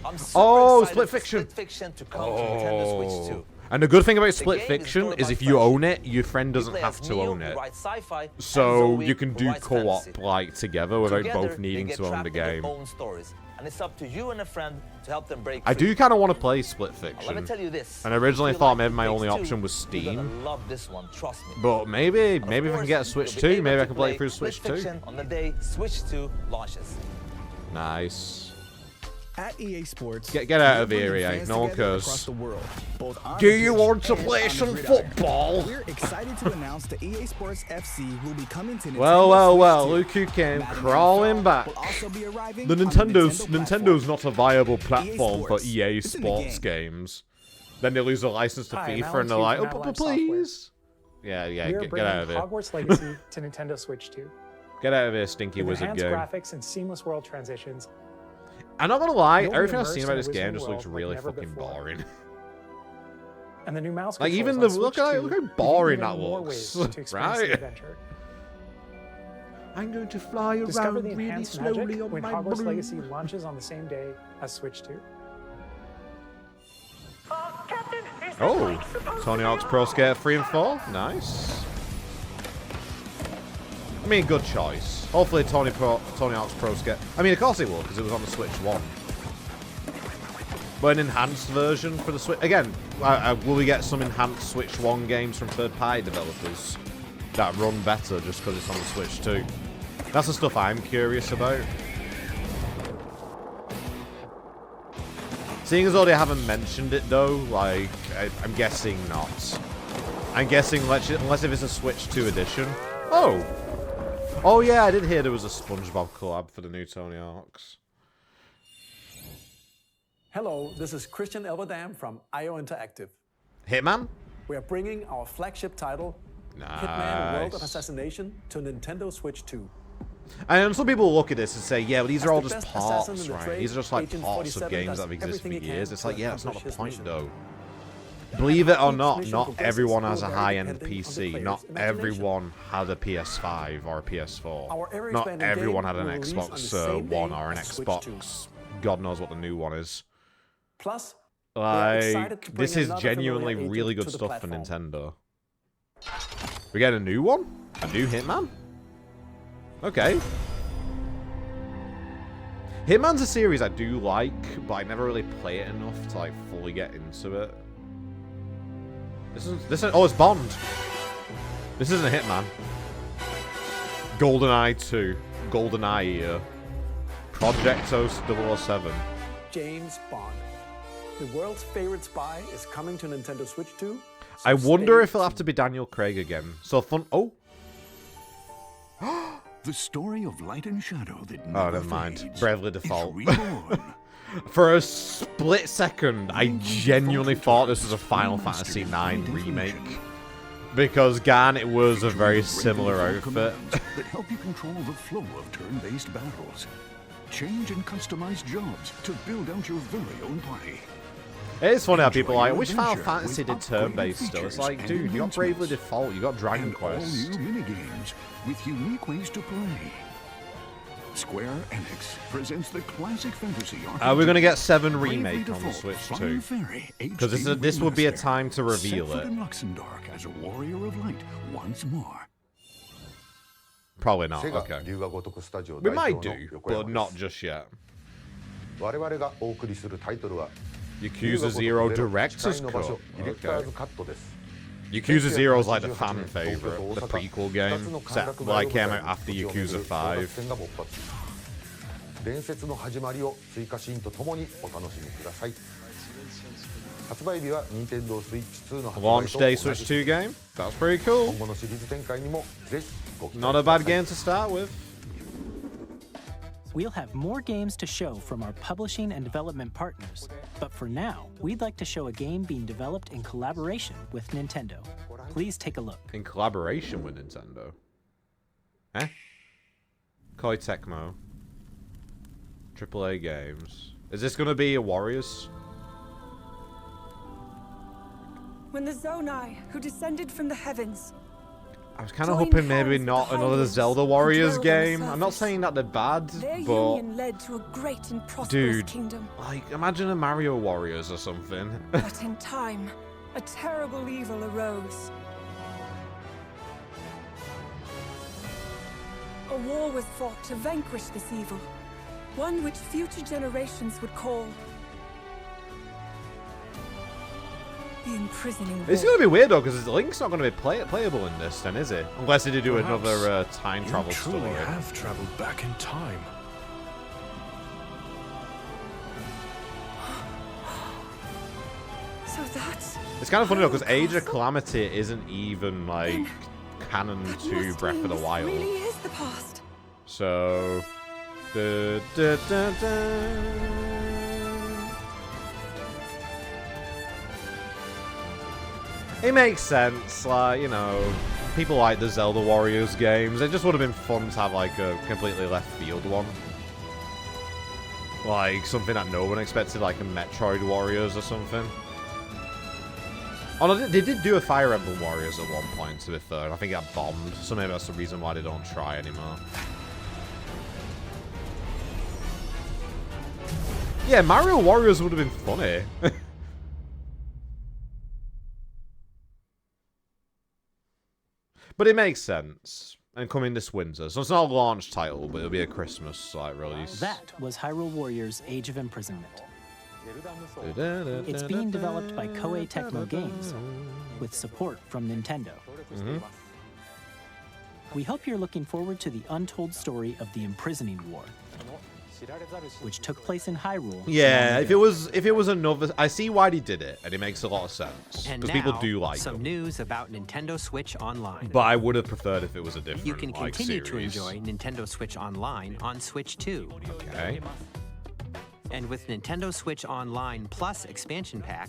I'm super Oh, excited Split for Fiction. Split Fiction to come to Nintendo Switch 2. And the good thing about Split game is Fiction powered is by if you Flash. own it, your friend doesn't play have as to Neo, own who it. writes sci-fi, and So Zoe, you can who do writes co-op fantasy. like together without Together, both they needing get to own trapped the in their game. own stories, and it's up to you and a friend to help them break I free. do kind of want to play Split Now, let me Fiction. tell you this. And I originally if you thought like maybe my It only Takes option Two, was you're gonna Steam. love this one, trust me. But maybe And of if I can course, get a you'll Switch be 2, able maybe I to can play it play through Split Switch 2. Fiction on the day Switch 2 launches. Nice. At EA Sports, Get out of we're here, bringing EA. fans No one together cares. across the world, both on Do the you pitch want to and play on the some gridiron. football? We're excited to announce that EA Sports FC will be coming to Nintendo Well, Switch 2. look who came Madden crawling NFL back. will also be arriving The on Nintendo's not a viable platform for Sports. EA It's in the Sports games. Then they lose their license to Hi, I'm FIFA Alan and they're Hughes like, from oh, Avalanche please. Software. Yeah, We are get bringing out of here. Hogwarts Legacy to Nintendo Switch 2. Get out of here, stinky With wizard enhanced game. graphics and seamless world transitions, I'm not gonna lie, You'll be everything I've seen immersed about in this a game wizarding just looks world really like never fucking before. boring. and the new mouse Like, controls even on the- Switch look at- 2 look how give you boring even that more looks, ways to experience right? the adventure. I'm going to fly Discover around the really enhanced slowly magic on when my Hogwarts balloon. Legacy launches on the same day as Switch 2. Oh, Tony Hawk's Pro Skater 3 and 4. Nice. I mean, good choice. Hopefully Tony Hawk's Pro Skater. I mean, of course it will, because it was on the Switch 1. But an enhanced version for the Switch. Again, will we get some enhanced Switch 1 games from third-party developers that run better just because it's on the Switch 2? That's the stuff I'm curious about. Seeing as though they haven't mentioned it though, like, I'm guessing not. I'm guessing unless if it's a Switch 2 edition. Oh! Oh yeah, I did hear there was a SpongeBob collab for the new Tony Hawk's. Hello, this is Christian Elverdam from IO Interactive. Hitman? We are bringing our flagship title, Hitman World of Assassination, to Nintendo Switch 2. And some people look at this and say, yeah, but these As are all the just best assassin parts, in the right? trade, These are just like Agent parts of 47 games does that have existed for everything he can years. It's to like, yeah, that's not accomplish the his point mission. though. Believe it or Each not, mission not progresses everyone through has a a very high-end depending on the PC. player's Not imagination. everyone had a PS5 or a PS4. Our area Not expanding everyone game had an will release on the Xbox same One day or an as Switch Xbox. God knows what the new one is. Plus, we are excited Like, to bring this is another genuinely familiar really agent good to the stuff for platform. Nintendo. We get a new one? A new Hitman? Okay. Hitman's a series I do like, but I never really play it enough to like fully get into it. Oh, it's Bond. This isn't a Hitman. GoldenEye 2. GoldenEye year. Project 007. James Bond. The world's favorite spy is coming to Nintendo Switch 2. so I wonder stay if it'll have to be Daniel Craig again. So fun. Oh. The story of light and shadow that Oh, never never mind. fades Bravely is Default. reborn. For a split second, I genuinely thought this was a Final Fantasy IX remake. Because Garnet was a very similar outfit. that help you control the flow of turn-based battles. Change and customize jobs to build out your very own party. It is funny how people are like, I your wish Final adventure Fantasy with did turn-based upgraded still. It's features like, and dude, you got Bravely enhancements. Default, you got Dragon And Quest. all new minigames with unique ways to play. Square Enix presents the classic fantasy Are we going to get 7 Bravely Remake on the Default, Switch Flying too? Fairy Because HD this would be a Remaster. time to reveal Set foot it. in Luxembourg as a warrior of light once more. Probably not, okay. We might do, but not just yet. Yakuza 0 Director's Cut. Okay. Yakuza 0 is like the fan favorite, the prequel game, set like came out after Yakuza 5. 伝説の始まりを追加シーンとともにお楽しみください。発売日は Nintendo Switch 2の発売と Launch day Switch 2 game. That's pretty cool. 今後のシリーズ展開にもぜひご期待ください。 Not a bad game to start with. We'll have more games to show from our publishing and development partners, but for now, we'd like to show a game being developed in collaboration with Nintendo. Please take a look. In collaboration with Nintendo? Eh? Koei Tecmo. AAA games. Is this gonna be a Warriors? When the Zonai, who descended from the heavens, I was kind of hoping maybe not another Zelda Warriors game. I'm not saying that they're bad, their but union led to a great and prosperous dude, kingdom. like imagine a Mario Warriors or something. But in time, a terrible evil arose. A war was fought to vanquish this evil, one which future generations would call the imprisoning war. It's gonna be weird though, because Link's not gonna be playable in this, then, is it? Unless they do another time travel story. You truly have traveled back in time. So that's... It's kind of funny though, because Age of Calamity isn't even like canon to Breath of the Wild. Really is the past. So, it makes sense, like, you know, people like the Zelda Warriors games. It just would have been fun to have, like, a completely left field one. Like, something that no one expected, like a Metroid Warriors or something. Oh, no, they did do a Fire Emblem Warriors at one point, to be fair. I think it got bombed, so maybe that's the reason why they don't try anymore. Yeah, Mario Warriors would have been funny. But it makes sense. And coming this winter. So it's not a launch title, but it'll be a Christmas like release. That was Hyrule Warriors Age of Imprisonment. It's being developed by Koei Tecmo Games, with support from Nintendo. We hope you're looking forward to the untold story of the Imprisoning War, which took place in Hyrule. Yeah, if it was another, I see why they did it, and it makes a lot of sense And because people now, do like some them. news about Nintendo Switch Online. But I would have preferred if it was a different. You can like, continue to series. enjoy Nintendo Switch Online on Switch 2. Okay. And with Nintendo Switch Online Plus expansion pack,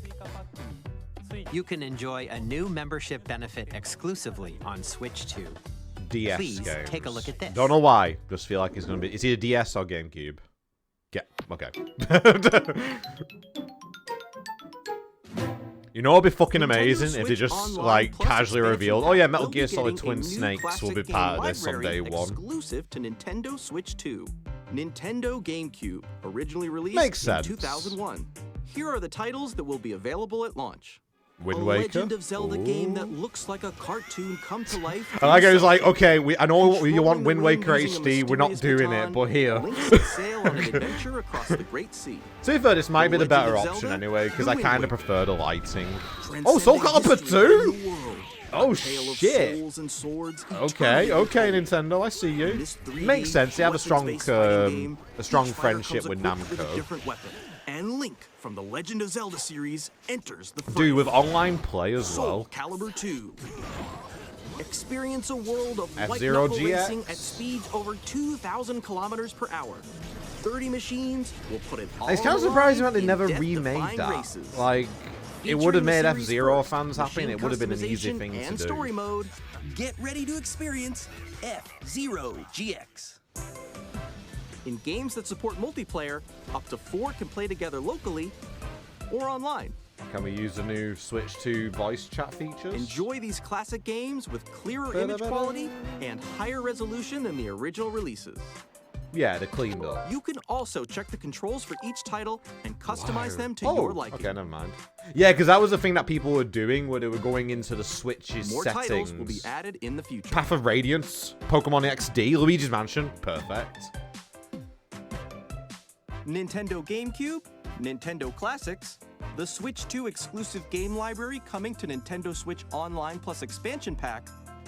you can enjoy a new membership benefit exclusively on Switch 2. DS Please games. take a look at this. Don't know why. Just feel like it's gonna be. It's either DS or GameCube. Okay. You know, it'd be fucking amazing if they just like casually revealed. Oh yeah, Metal Gear Solid Twin Snakes will be part of this on day one. Exclusive to Nintendo Switch 2. Nintendo GameCube, originally released Makes in sense. 2001. Here are the titles that will be available at launch. Wind a Waker. Legend of Zelda game that looks like a cartoon come to life. I like it was like, okay, I know you want Wind Waker HD, we're not doing it, but here. Sail on an adventure across the Great Sea. To be fair, this might be the better option anyway, because I kind of prefer the lighting. Oh, Soul Calibur 2? Oh shit! Okay, Nintendo, I see you. Makes sense. They have a strong friendship with Namco. And Link from the Legend of Zelda series enters the frame. Dude, with online play as Soul well. Calibur 2. Experience a world of F-Zero white-knuckle GX. racing at speeds over 2,000 kilometers per hour. 30 machines will put it all It's kind of on the surprising line that they in never death-defying remade that. races. Like, it would have Featuring made the series F-Zero first, fans happy, and it would have been an easy machine thing to and do. story mode. Get ready to experience F-Zero GX. In games that support multiplayer, up to 4 can play together locally or online. Can we use the new Switch 2 voice chat features? Enjoy these classic games with clearer image quality and higher resolution than the original releases. Yeah, they're cleaned up. You can also check the controls for each title and customize them to your liking. Okay, never mind. Yeah, because that was the thing that people were doing, where they were going into the Switch's More settings. titles will be added in the future. Path of Radiance, Pokemon XD, Luigi's Mansion, perfect. Nintendo GameCube, Nintendo Classics, The Switch 2 exclusive game library coming to Nintendo Switch Online Plus expansion pack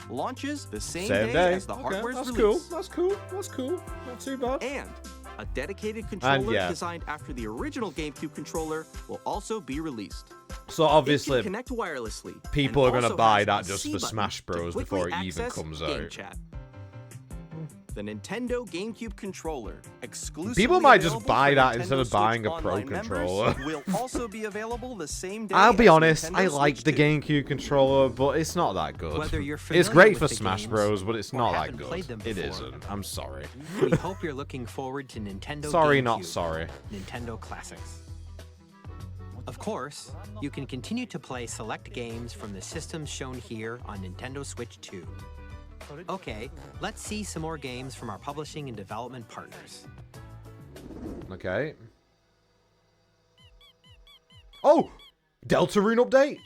launches the same day as the hardware's that's release. Cool. That's cool. That's cool. Not too bad. And a dedicated controller designed after the original GameCube controller will also be released. So obviously, it can connect wirelessly. People are going to also buy has that a just C for button Smash to Bros. quickly Before it even access comes Game out. Chat. The Nintendo GameCube controller, exclusively People might just available buy for that Nintendo instead of Switch buying a Pro Online members, controller. will also be available the same day I'll be as honest, Nintendo I like Switch the 2. GameCube controller, but it's not that good. Whether you're It's familiar great with for the Smash games Bros, but it's or not that haven't played them good. It before, isn't. I'm sorry. we hope you're looking forward to Nintendo Sorry, GameCube, not sorry. Nintendo Classics. Of course, you can continue to play select games from the systems shown here on Nintendo Switch 2. Okay, let's see some more games from our publishing and development partners. Okay. Oh! Deltarune update!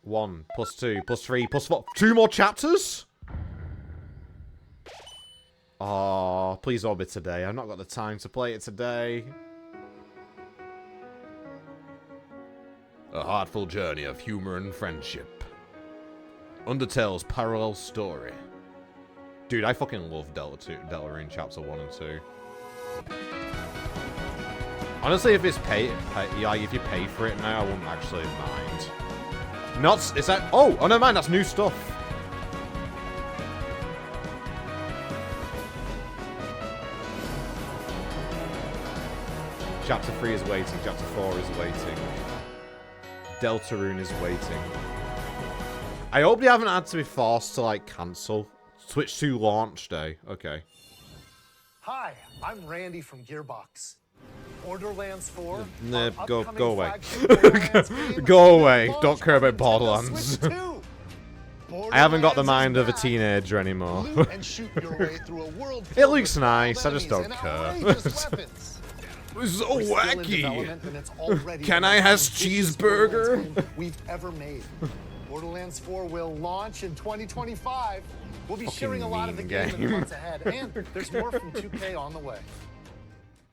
1 plus 2 plus 3 plus 4. 2 more chapters? Oh, please all be today. I've not got the time to play it today. A heartful journey of humor and friendship. Undertale's parallel story. Dude, I fucking love Deltarune Chapter 1 and 2. Honestly, if it's like if you pay for it now, I wouldn't actually mind. Is that? Oh, no, man, that's new stuff. Chapter 3 is waiting. Chapter 4 is waiting. Deltarune is waiting. I hope they haven't had to be forced to, like, cancel. Switch 2 launch day. Okay. Hi, I'm Randy from Gearbox. Borderlands 4. Nah, go away. Go away. Don't care about Borderlands. I haven't got the mind of a teenager anymore. It looks nice. I just don't care. It's so wacky. Can I have cheeseburger? We've ever made. Borderlands 4 will launch in 2025. We'll be sharing a lot of the game in the months ahead, and there's more from 2K on the way.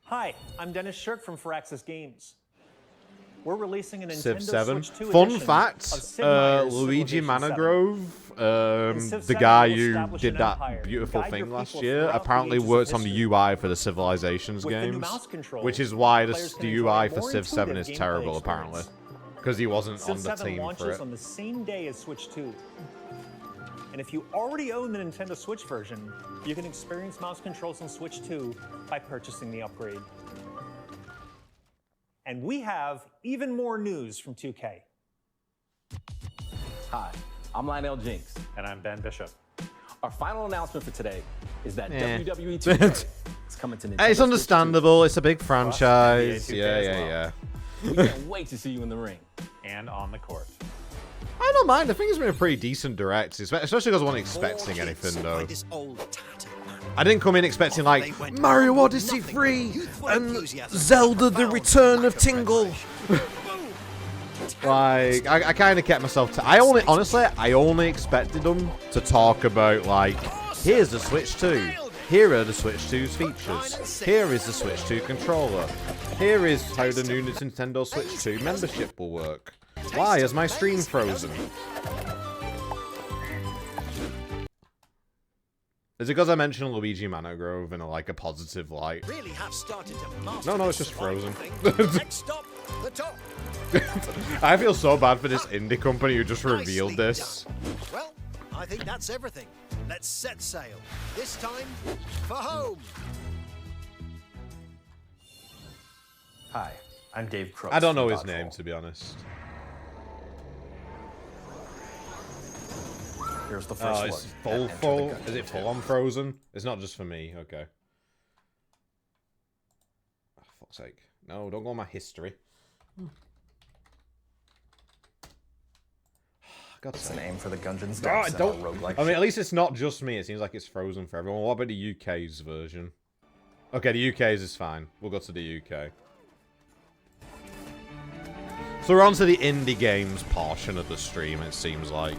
Hi, I'm Dennis Shirk from Firaxis Games. We're releasing a Nintendo Civ 7. Switch 2 Fun edition fact, of Sid Meier's Luigi Civilization 7. Managrove, Civ the 7 guy will who establish did an that empire, beautiful guide your thing last people year, throughout the apparently ages of works on the history. UI for the Civilizations With the new games, mouse controls, which is why players the can enjoy UI a for more Civ 7 is intuitive gameplay terrible, apparently. experience. Because he wasn't Civ on the 7 team for launches it. on the same day as Switch 2. And if you already own the Nintendo Switch version, you can experience mouse controls on Switch 2 by purchasing the upgrade. And we have even more news from 2K. Hi, I'm Lionel Jinks. And I'm Ben Bishop. Our final announcement for today is that Eh. WWE 2K is coming to Nintendo It's Switch understandable, it's a big Plus franchise. NBA 2K Yeah, as yeah, well. yeah. 2. We can't wait to see you in the ring. And on the court. I don't mind. I think it's been a pretty decent direct, especially because I wasn't expecting anything, though. I didn't come in expecting, like, Mario Odyssey 3 and Zelda The Return of Tingle. Like, I kind of kept myself I only expected them to talk about, like, here's the Switch 2. Here are the Switch 2's features. Here is the Switch 2 controller. Here is how the new Nintendo Switch 2 membership will work. Why is my stream frozen? Is it because I mentioned Luigi Managrove in a positive light? Really have started to master No, it's this just frozen. Next stop, the top. I feel so bad for this indie company who just revealed this. Well, I think that's everything. Let's set sail. This time, for home. Hi, I'm Dave Crooks. I don't know from his Godfall. name, to be honest. Here's the first It's look. full. Is it full on frozen? It's not just for me. Okay. Oh, fuck's sake. No, don't go on my history. It's an aim for the Gungeons Oh, Dice don't. roguelike. I mean, at least it's not just me. It seems like it's frozen for everyone. What about the UK's version? Okay, the UK's is fine. We'll go to the UK. So we're on to the indie games portion of the stream, it seems like.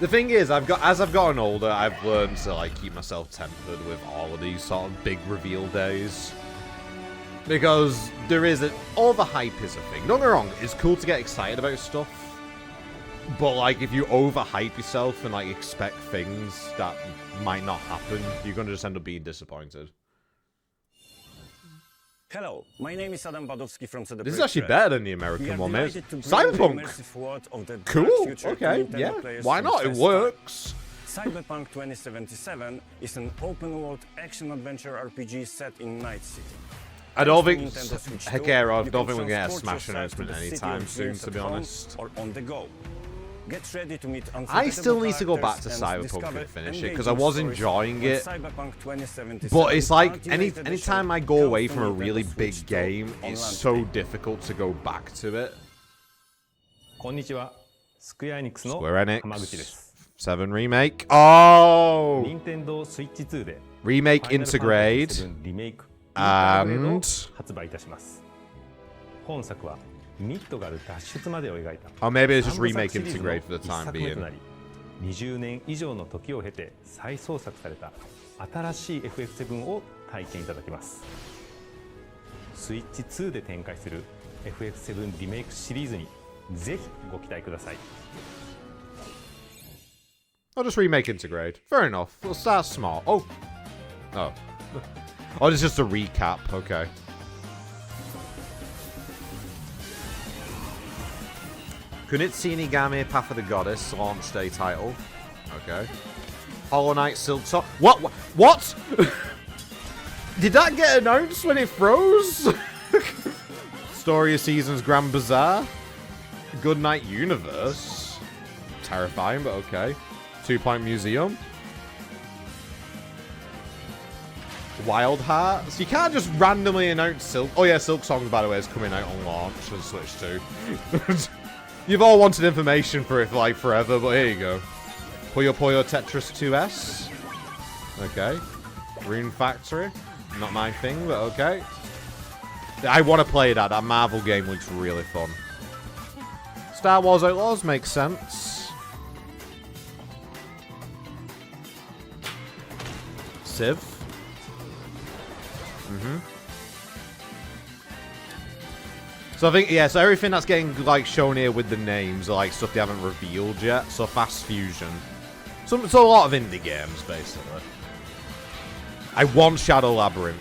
The thing is, as I've gotten older, I've learned to like keep myself tempered with all of these sort of big reveal days. Because all the hype is a thing. Don't get me wrong, it's cool to get excited about stuff. But like, if you overhype yourself and like expect things that might not happen, you're gonna just end up being disappointed. Hello, my name is Adam Badowski from CD Projekt. This is actually better than the American one, mate. Cyberpunk! Cool, okay, yeah. Why not? It works. Cyberpunk 2077 is an open-world action-adventure RPG set in Night City. I don't think, heck yeah, I don't think we're gonna get a Smash announcement anytime soon, to be honest. Or on the go. Get ready to meet I still need to go back to Cyberpunk and finish it, because I was enjoying it. But it's like, anytime I go away from a really big game, it's so difficult to go back to it. Square Enix 7 Remake. Oh! Remake Intergrade. And... Oh, maybe it's just Remake Intergrade for the time being. 20年以上の時を経て再創作された新しい FF7 を体験いただけます。スイッチ2で展開する FF7 リメイクシリーズにぜひご期待ください。I'll just remake Intergrade. Fair enough. We'll start small. Oh. Oh. Oh, it's just a recap. Okay. Kunitsu Inigami Path of the Goddess launch day title. Okay. Hollow Knight Silk Sword. What? Did that get announced when it froze? Story of Seasons Grand Bazaar. Good Night Universe. Terrifying, but okay. 2 Point Museum. Wild Hearts. You can't just randomly announce Silk. Oh yeah, Silk Song, by the way, is coming out on launch for the Switch 2. You've all wanted information for it for like forever, but here you go. Puyo Puyo Tetris 2S. Okay. Rune Factory. Not my thing, but okay. I want to play that. That Marvel game looks really fun. Star Wars Outlaws makes sense. Civ. So I think, yeah, so everything that's getting, like, shown here with the names are, like, stuff they haven't revealed yet. So Fast Fusion. So a lot of indie games, basically. I want Shadow Labyrinth.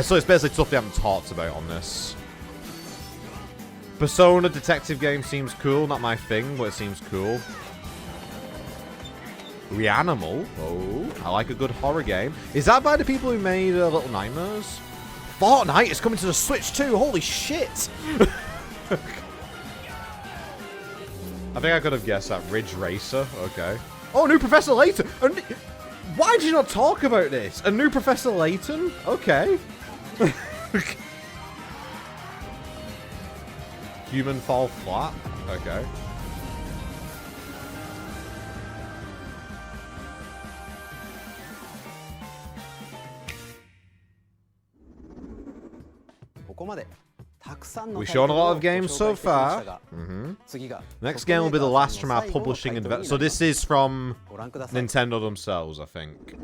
So it's basically stuff they haven't talked about on this. Persona detective game seems cool. Not my thing, but it seems cool. Reanimal. Oh, I like a good horror game. Is that by the people who made Little Nightmares? Fortnite is coming to the Switch too. Holy shit! I think I could have guessed that. Ridge Racer. Okay. Oh, new Professor Layton. Why did you not talk about this? A new Professor Layton? Okay. Human Fall Flat. Okay. We've shown a lot of games so far. Next game will be the last from our publishing and so this is from Nintendo themselves, I think.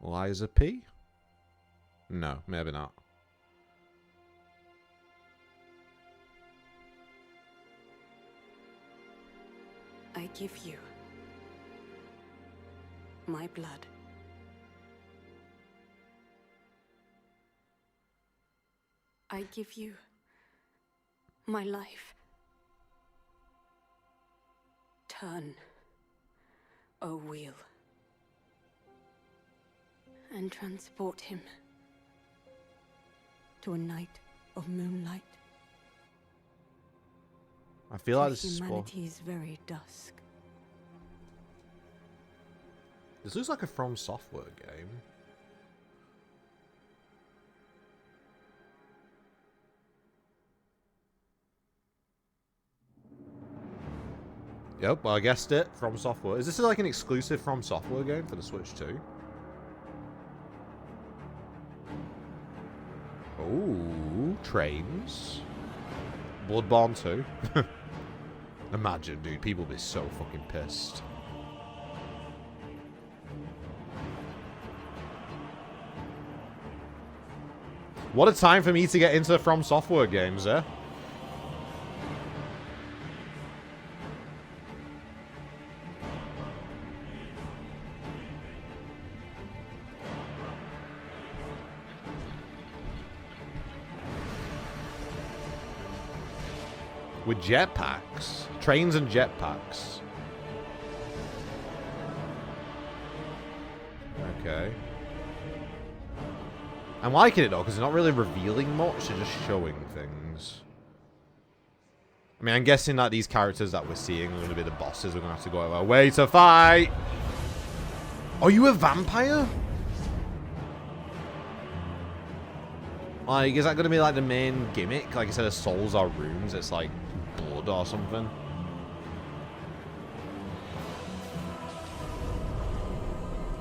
Liza P? No, maybe not. I give you my blood. I give you my life. Turn, O wheel, and transport him to a night of moonlight. I feel like this is humanity's very dusk. This looks like a From Software game. Yep, well, I guessed it. From Software. Is this like an exclusive From Software game for the Switch 2? Ooh, trains. Bloodborne 2. Imagine, dude, people would be so fucking pissed. What a time for me to get into From Software games, eh? With jetpacks? Trains and jetpacks. Okay. I'm liking it though, because it's not really revealing much, they're just showing things. I mean, I'm guessing that these characters that we're seeing are going to be the bosses. We're going to have to go out of our way to fight. Are you a vampire? Like, is that going to be like the main gimmick? Like, instead of souls or runes, it's like blood or something?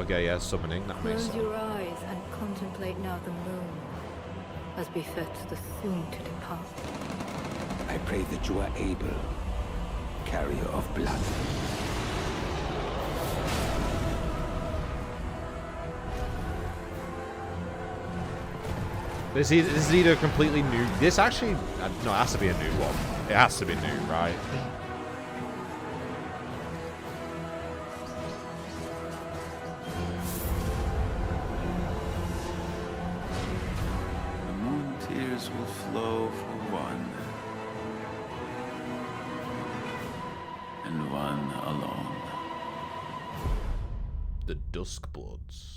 Okay, yeah, summoning, that makes Close sense. your eyes and contemplate now the moon, as befits the soon to depart. I pray that you are able, carrier of blood. This is either completely new. This actually, no, it has to be a new one. It has to be new, right? The moon tears will flow for one, and one alone. The Duskbloods.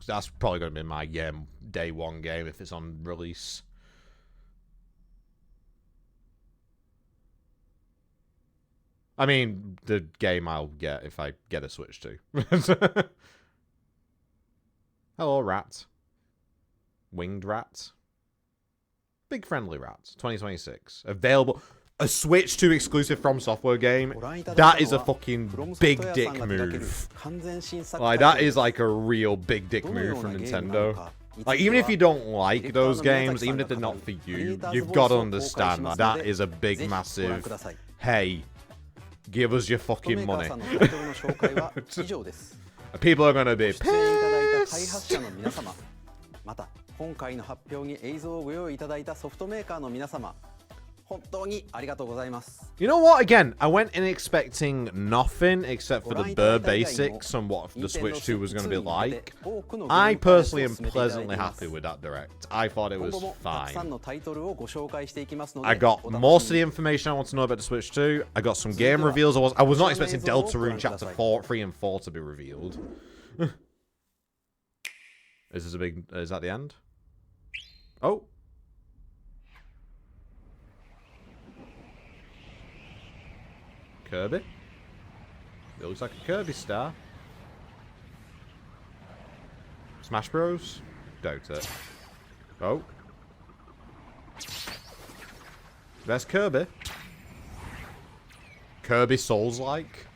That's probably going to be my game, day one game if it's on release. I mean, the game I'll get if I get a Switch 2. Hello, rat. Winged rat. Big friendly rat. 2026. Available. A Switch 2 exclusive From Software game. That is a fucking big dick move. Like, that is like a real big dick move from Nintendo. Like, even if you don't like those games, even if they're not for you, you've got to understand that that is a big, massive, hey, give us your fucking money. People are going to be pissed. また今回の発表に映像をご用意いただいたソフトメーカーの皆様本当にありがとうございます You know what? Again, I went in expecting nothing except for the bare basics on what the Switch 2 was going to be like. I personally am pleasantly happy with that direct. I thought it was fine. I got most of the information I want to know about the Switch 2. I got some game reveals. I was not expecting Deltarune Chapter 3 and 4 to be revealed. Is this a big... Is that the end? Oh. Kirby? It looks like a Kirby star. Smash Bros? Doubt it. Oh. There's Kirby. Kirby Souls-like.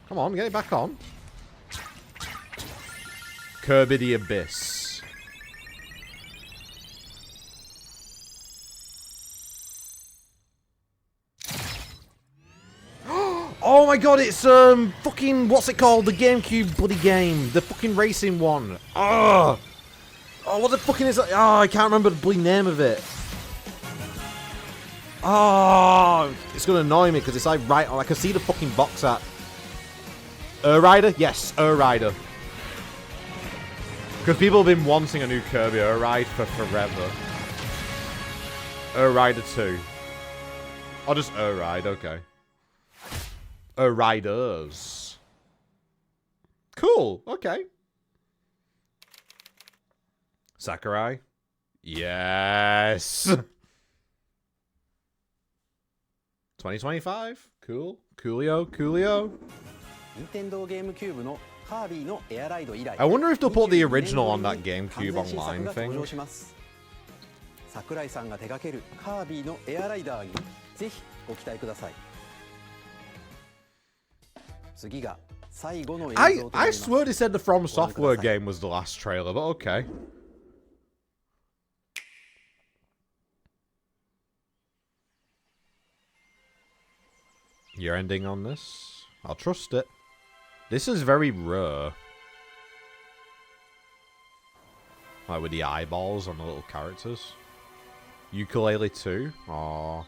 Come on, get it back on. Kirby the Abyss. Oh my god, it's fucking, what's it called? The GameCube bloody game. The fucking racing one. Oh, what the fucking is that? Oh, I can't remember the bloody name of it. Oh, it's gonna annoy me because it's like right on. I can see the fucking box art. Rider? Yes, Rider. Because people have been wanting a new Kirby Ride for forever. Rider 2. Or just Ride, okay. Riders. Cool, okay. Sakurai? Yes! 2025? Cool. Coolio. I wonder if they'll put the original on that GameCube Online thing. 桜井さんが手掛けるカービィのエアライダーにぜひご期待ください。次が I swear they said the From Software game was the last trailer, but okay. Your ending on this? I'll trust it. This is very rare. Like with the eyeballs on the little characters. Ukulele 2? Aww.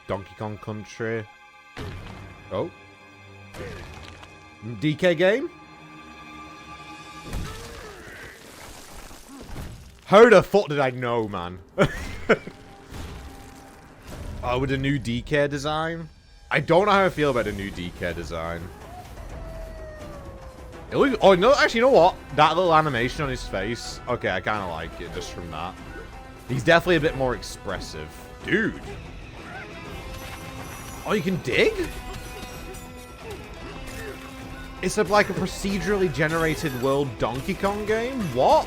Donkey Kong Country. Oh. DK game? How the fuck did I know, man? Oh, with a new DK design? I don't know how I feel about the new DK design. It looks, oh, no, actually, you know what? That little animation on his face. Okay, I kind of like it just from that. He's definitely a bit more expressive. Dude. Oh, you can dig? It's like a procedurally generated world Donkey Kong game? What?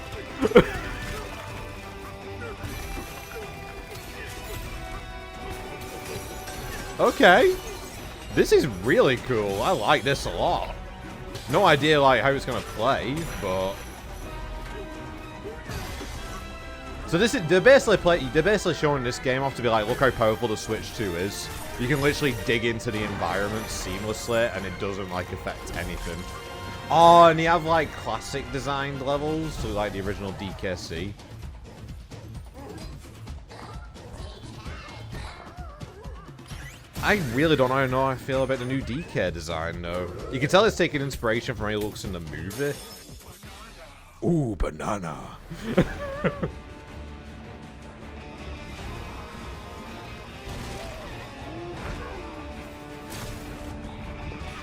Okay. This is really cool. I like this a lot. No idea like how it's gonna play, but so this is they're basically showing this game off to be like, look how powerful the Switch 2 is. You can literally dig into the environment seamlessly and it doesn't like affect anything. Oh, and you have like classic designed levels, so like the original DKC. I really don't know how I feel about the new DK design, though. You can tell it's taking inspiration from how he looks in the movie. Ooh, banana.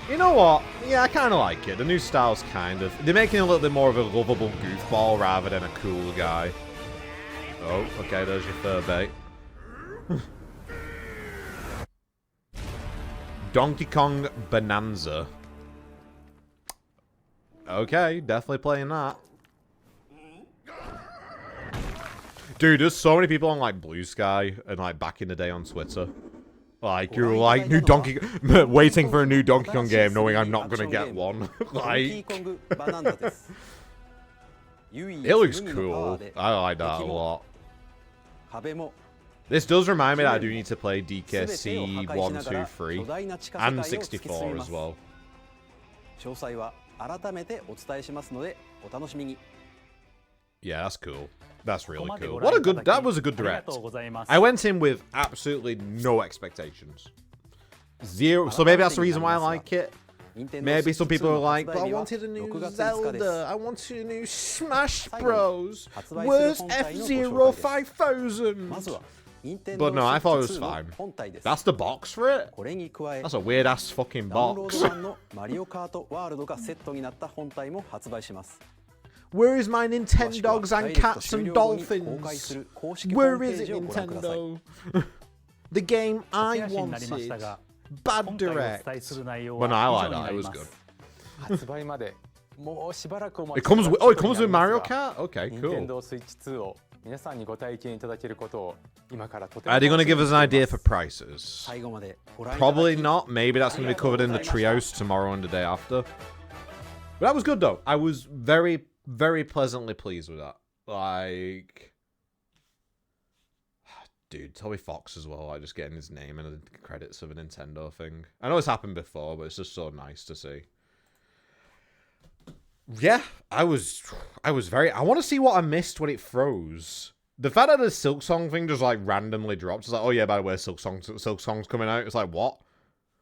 You know what? Yeah, I kind of like it. The new style's kind of... They're making it a little bit more of a lovable goofball rather than a cool guy. Oh, okay, there's your third bait. Donkey Kong Bonanza. Okay, definitely playing that. Dude, there's so many people on like Blue Sky and like back in the day on Twitter. Like, you're like, new Donkey waiting for a new Donkey Kong game knowing I'm not gonna get one. Like... It looks cool. I like that a lot. This does remind me that I do need to play DKC 1, 2, 3 and 64 as well. Yeah, that's cool. That's really cool. What a good... That was a good direct. I went in with absolutely no expectations. Zero. So maybe that's the reason why I like it. Maybe some people are like, but I wanted a new Zelda. I wanted a new Smash Bros. Where's F-Zero 5000? But no, I thought it was fine. That's the box for it? That's a weird-ass fucking box. Where is my Nintendogs and cats and dolphins? Where is it, Nintendo? The game I wanted. Bad direct. Well, no, I like that. It was good. It comes with, it comes with Mario Kart? Okay, cool. Are they going to give us an idea for prices? Probably not. Maybe that's going to be covered in the Trios tomorrow and the day after. But that was good, though. I was very, very pleasantly pleased with that. Like... Dude, Toby Fox as well, like just getting his name in the credits of a Nintendo thing. I know it's happened before, but it's just so nice to see. Yeah, I was very... I want to see what I missed when it froze. The fact that the Silksong thing just like randomly dropped. It's like, oh yeah, by the way, Silksong's coming out. It's like, what?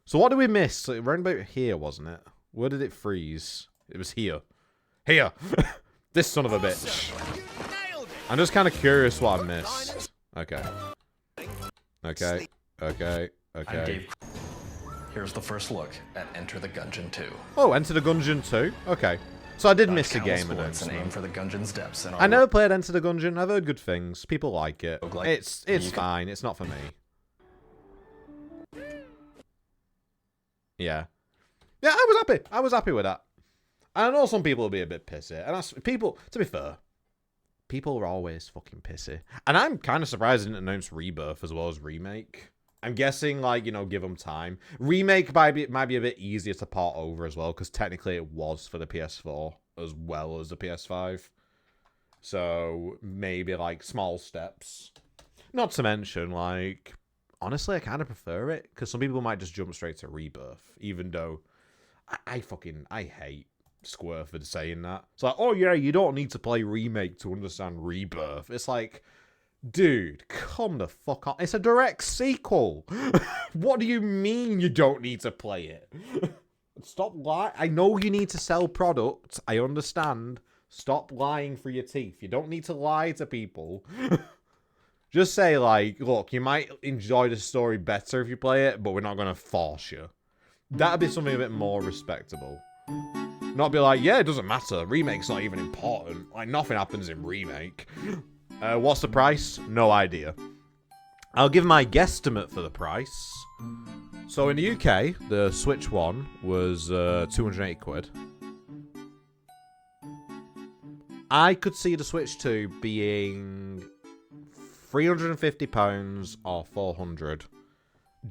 So what did we miss? Like, around about here, wasn't it? Where did it freeze? It was here. Here! This son of a bitch. I'm just kind of curious what I missed. Okay. Okay. Okay. Okay. Here's the first look at Enter the Gungeon 2. Oh, Enter the Gungeon 2? Okay. So I did miss a game announcement. An aim for the Gungeon's depths in I never played Enter the Gungeon. I've heard good things. People like it. It's fine. It's not for me. Yeah. Yeah, I was happy. I was happy with that. And I know some people will be a bit pissy. And that's, people, to be fair, people are always fucking pissy. And I'm kind of surprised they didn't announce Rebirth as well as Remake. I'm guessing, like, you know, give them time. Remake might be a bit easier to port over as well, because technically it was for the PS4 as well as the PS5. So, maybe, like, small steps. Not to mention, like, honestly, I kind of prefer it, because some people might just jump straight to Rebirth, even though I hate Square for saying that. It's like, oh yeah, you don't need to play Remake to understand Rebirth. It's like, dude, come the fuck on. It's a direct sequel. What do you mean you don't need to play it? Stop lying. I know you need to sell product. I understand. Stop lying through your teeth. You don't need to lie to people. Just say, like, look, you might enjoy the story better if you play it, but we're not going to force you. That'd be something a bit more respectable. Not be like, yeah, it doesn't matter. Remake's not even important. Like, nothing happens in Remake. What's the price? No idea. I'll give my guesstimate for the price. So in the UK, the Switch 1 was 280 quid. I could see the Switch 2 being £350 or 400.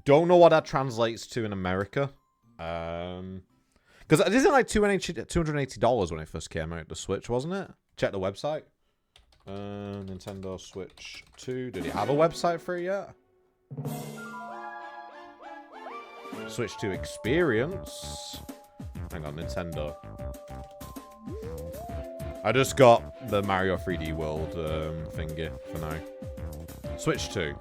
Don't know what that translates to in America. Because it isn't like $280 when it first came out, the Switch, wasn't it? Check the website. Nintendo Switch 2. Did it have a website for it yet? Switch 2 Experience. Hang on, Nintendo. I just got the Mario 3D World thingy for now. Switch 2.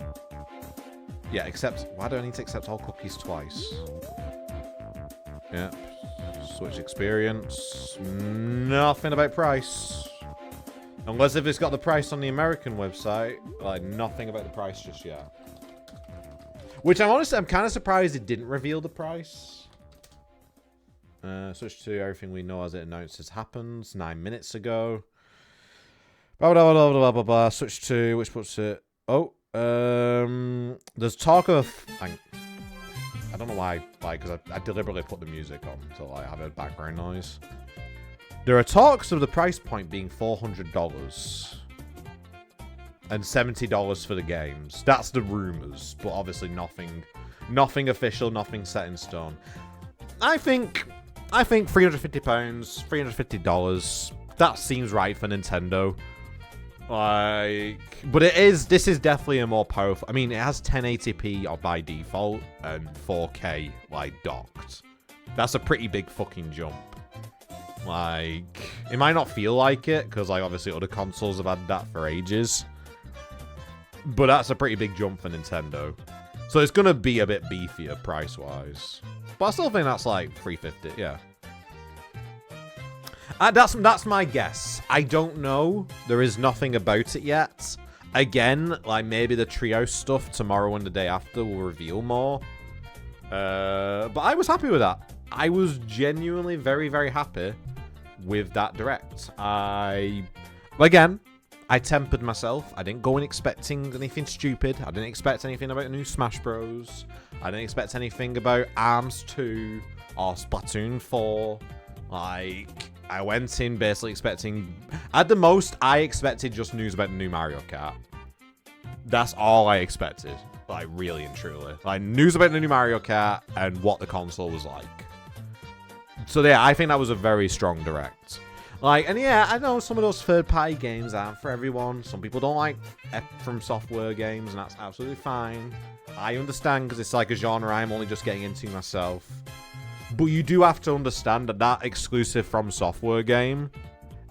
Yeah, accept. Why do I need to accept all cookies twice? Yeah. Switch Experience. Nothing about price. Unless if it's got the price on the American website. Like, nothing about the price just yet. Which I'm kind of surprised it didn't reveal the price. Switch to everything we know as it announced has happened 9 minutes ago. Blah, blah, blah, blah, blah, blah. Switch to, which puts it... Oh, there's talk of... I don't know why, like, because I deliberately put the music on to, like, have a background noise. There are talks of the price point being $400 and $70 for the games. That's the rumors, but obviously nothing official, nothing set in stone. I think £350, $350. That seems right for Nintendo. Like, but this is definitely a more powerful. I mean, it has 1080p by default and 4K like docked. That's a pretty big fucking jump. Like, it might not feel like it because, like, obviously other consoles have had that for ages. But that's a pretty big jump for Nintendo. So it's gonna be a bit beefier price-wise. But I still think that's like $350, yeah. That's my guess. I don't know. There is nothing about it yet. Again, like maybe the trio stuff tomorrow and the day after will reveal more. But I was happy with that. I was genuinely very, very happy with that direct. Again, I tempered myself. I didn't go in expecting anything stupid. I didn't expect anything about the new Smash Bros. I didn't expect anything about ARMS 2 or Splatoon 4. Like, I went in basically expecting... At the most, I expected just news about the new Mario Kart. That's all I expected. Like, really and truly. Like, news about the new Mario Kart and what the console was like. So, yeah, I think that was a very strong direct. Like, and yeah, I know some of those third-party games aren't for everyone. Some people don't like From Software games, and that's absolutely fine. I understand, because it's like a genre I'm only just getting into myself. But you do have to understand that that exclusive From Software game,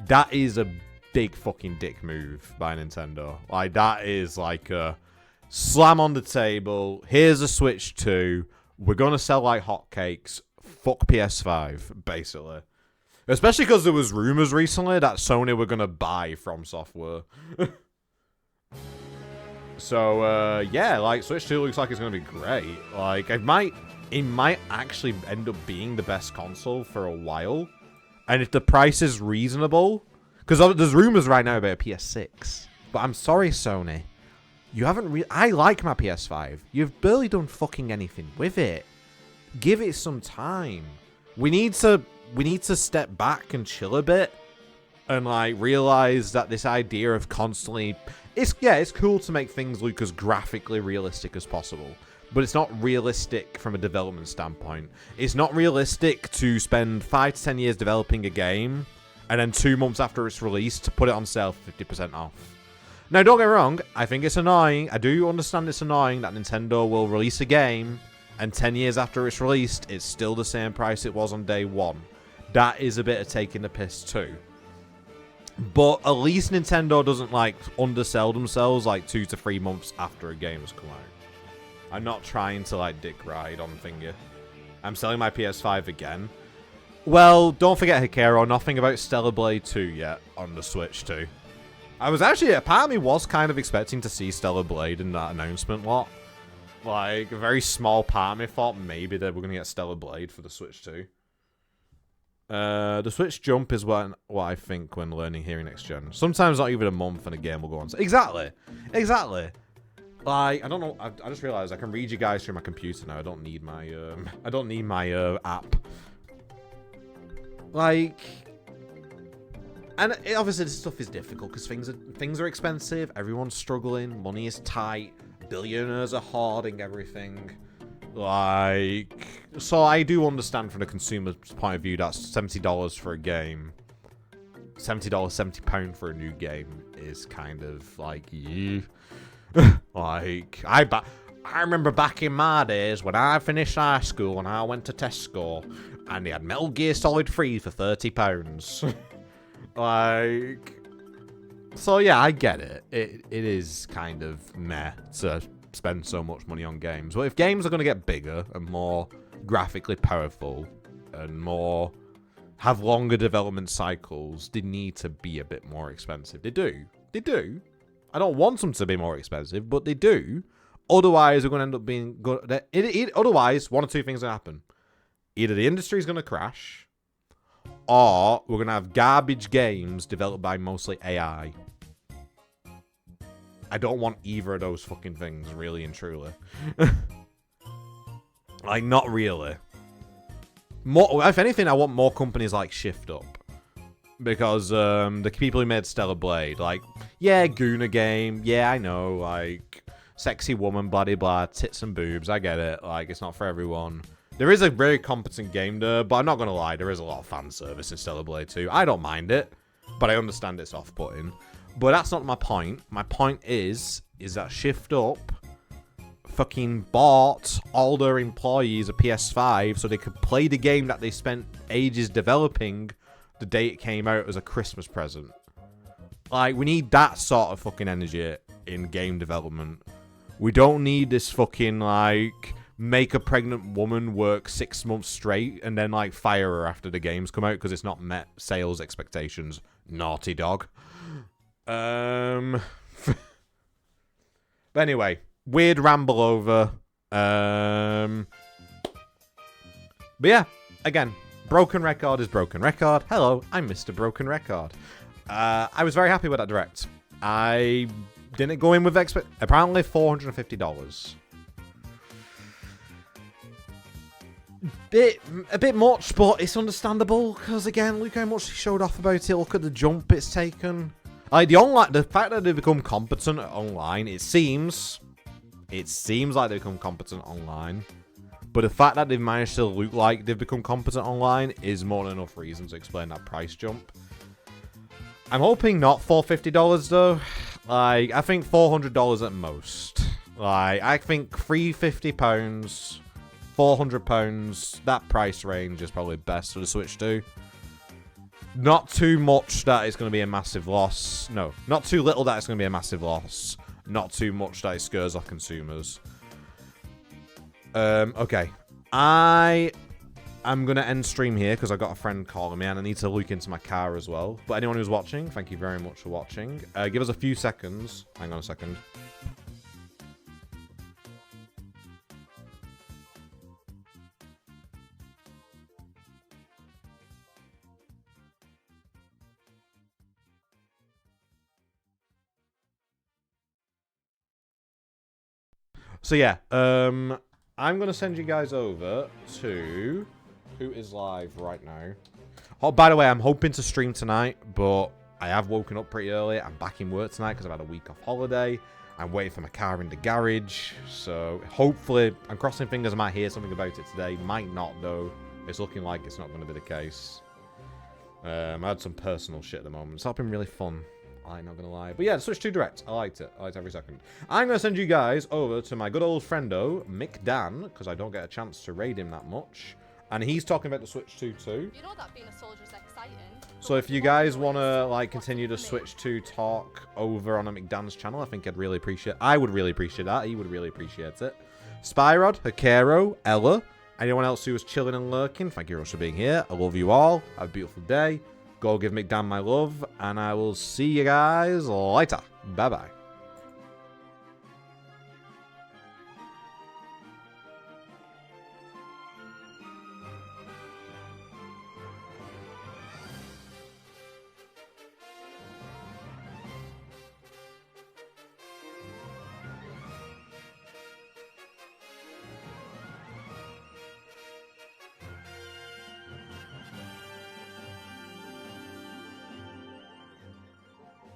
that is a big fucking dick move by Nintendo. Like, that is like a slam on the table. Here's a Switch 2. We're going to sell like hotcakes. Fuck PS5, basically. Especially because there was rumors recently that Sony were going to buy From Software. So, yeah, like, Switch 2 looks like it's going to be great. Like, it might actually end up being the best console for a while. And if the price is reasonable... Because there's rumors right now about a PS6. But I'm sorry, Sony. You haven't I like my PS5. You've barely done fucking anything with it. Give it some time. We need to step back and chill a bit. and like realize that this idea of constantly, it's cool to make things look as graphically realistic as possible, but it's not realistic from a development standpoint. It's not realistic to spend 5 to 10 years developing a game and then 2 months after it's released to put it on sale for 50% off. Now, don't get me wrong, I think it's annoying. I do understand it's annoying that Nintendo will release a game and 10 years after it's released, it's still the same price it was on day one. That is a bit of taking the piss too. But at least Nintendo doesn't like undersell themselves like 2 to 3 months after a game has come out. I'm not trying to like dick ride on Finger. I'm selling my PS5 again. Well, don't forget, Hikaru, nothing about Stellar Blade 2 yet on the Switch 2. I was actually, a part of me was kind of expecting to see Stellar Blade in that announcement lot. Like, a very small part of me thought maybe they were going to get Stellar Blade for the Switch 2. The Switch Jump is what I think when learning Hearing Next Gen. Sometimes not even a month and a game will go on. Exactly. Exactly. Like, I don't know. I just realized I can read you guys through my computer now. I don't need my app. Like, and obviously this stuff is difficult because things are expensive. Everyone's struggling. Money is tight. Billionaires are hoarding everything. Like, so I do understand from the consumer's point of view that's $70 for a game. $70, £70 for a new game is kind of like, yeah. Like, I remember back in my days when I finished high school and I went to Tesco and they had Metal Gear Solid 3 for £30. Like, so yeah, I get it. It is kind of meh to spend so much money on games. But if games are going to get bigger and more graphically powerful and more have longer development cycles, they need to be a bit more expensive. They do. I don't want them to be more expensive, but they do. Otherwise, we're going to end up being good. Otherwise, one or two things will happen. Either the industry is going to crash, or we're going to have garbage games developed by mostly AI. I don't want either of those fucking things, really and truly. Like, not really. More, if anything, I want more companies like Shift Up. Because the people who made Stellar Blade, like, yeah, Guna game, yeah, I know, like, sexy woman, blah, blah, blah, tits and boobs, I get it, like, it's not for everyone. There is a very competent game there, but I'm not going to lie, there is a lot of fan service in Stellar Blade 2. I don't mind it, but I understand it's off-putting. But that's not my point. My point is that Shift Up fucking bought all their employees a PS5 so they could play the game that they spent ages developing the day it came out as a Christmas present. Like, we need that sort of fucking energy in game development. We don't need this fucking, like, make a pregnant woman work 6 months straight and then, like, fire her after the games come out because it's not met sales expectations. Naughty Dog. But anyway, weird ramble over. But yeah, again, broken record is broken record. Hello, I'm Mr. Broken Record. I was very happy with that direct. I didn't go in with apparently $450. A bit much, but it's understandable because again, look how much they showed off about it. Look at the jump it's taken. Like the fact that they've become competent online, it seems like they've become competent online. But the fact that they've managed to look like they've become competent online is more than enough reason to explain that price jump. I'm hoping not $450 though. Like, I think $400 at most. Like, I think £350, £400, that price range is probably best for the Switch 2. Not too much that it's going to be a massive loss. No, not too little that it's going to be a massive loss. Not too much that it scares off consumers. Okay. I'm going to end stream here because I've got a friend calling me and I need to look into my car as well. But anyone who's watching, thank you very much for watching. Give us a few seconds. Hang on a second. So yeah, I'm going to send you guys over to who is live right now. Oh, by the way, I'm hoping to stream tonight, but I have woken up pretty early. I'm back in work tonight because I've had a week off holiday. I'm waiting for my car in the garage. So hopefully, I'm crossing fingers I might hear something about it today. Might not, though. It's looking like it's not going to be the case. I had some personal shit at the moment. So it's been really fun. I'm not going to lie. But yeah, the Switch 2 Direct. I liked it. I liked every second. I'm going to send you guys over to my good old friendo, Mick Dan, because I don't get a chance to raid him that much. And he's talking about the Switch 2 too. You know that being a soldier is exciting. So if you guys want to like continue to Switch 2 talk over on a McDan's channel, I think I would really appreciate that. He would really appreciate it. Spyrod, Hakero, Ella, anyone else who was chilling and lurking, thank you all for being here. I love you all. Have a beautiful day. Go give McDan my love, and I will see you guys later. Bye bye.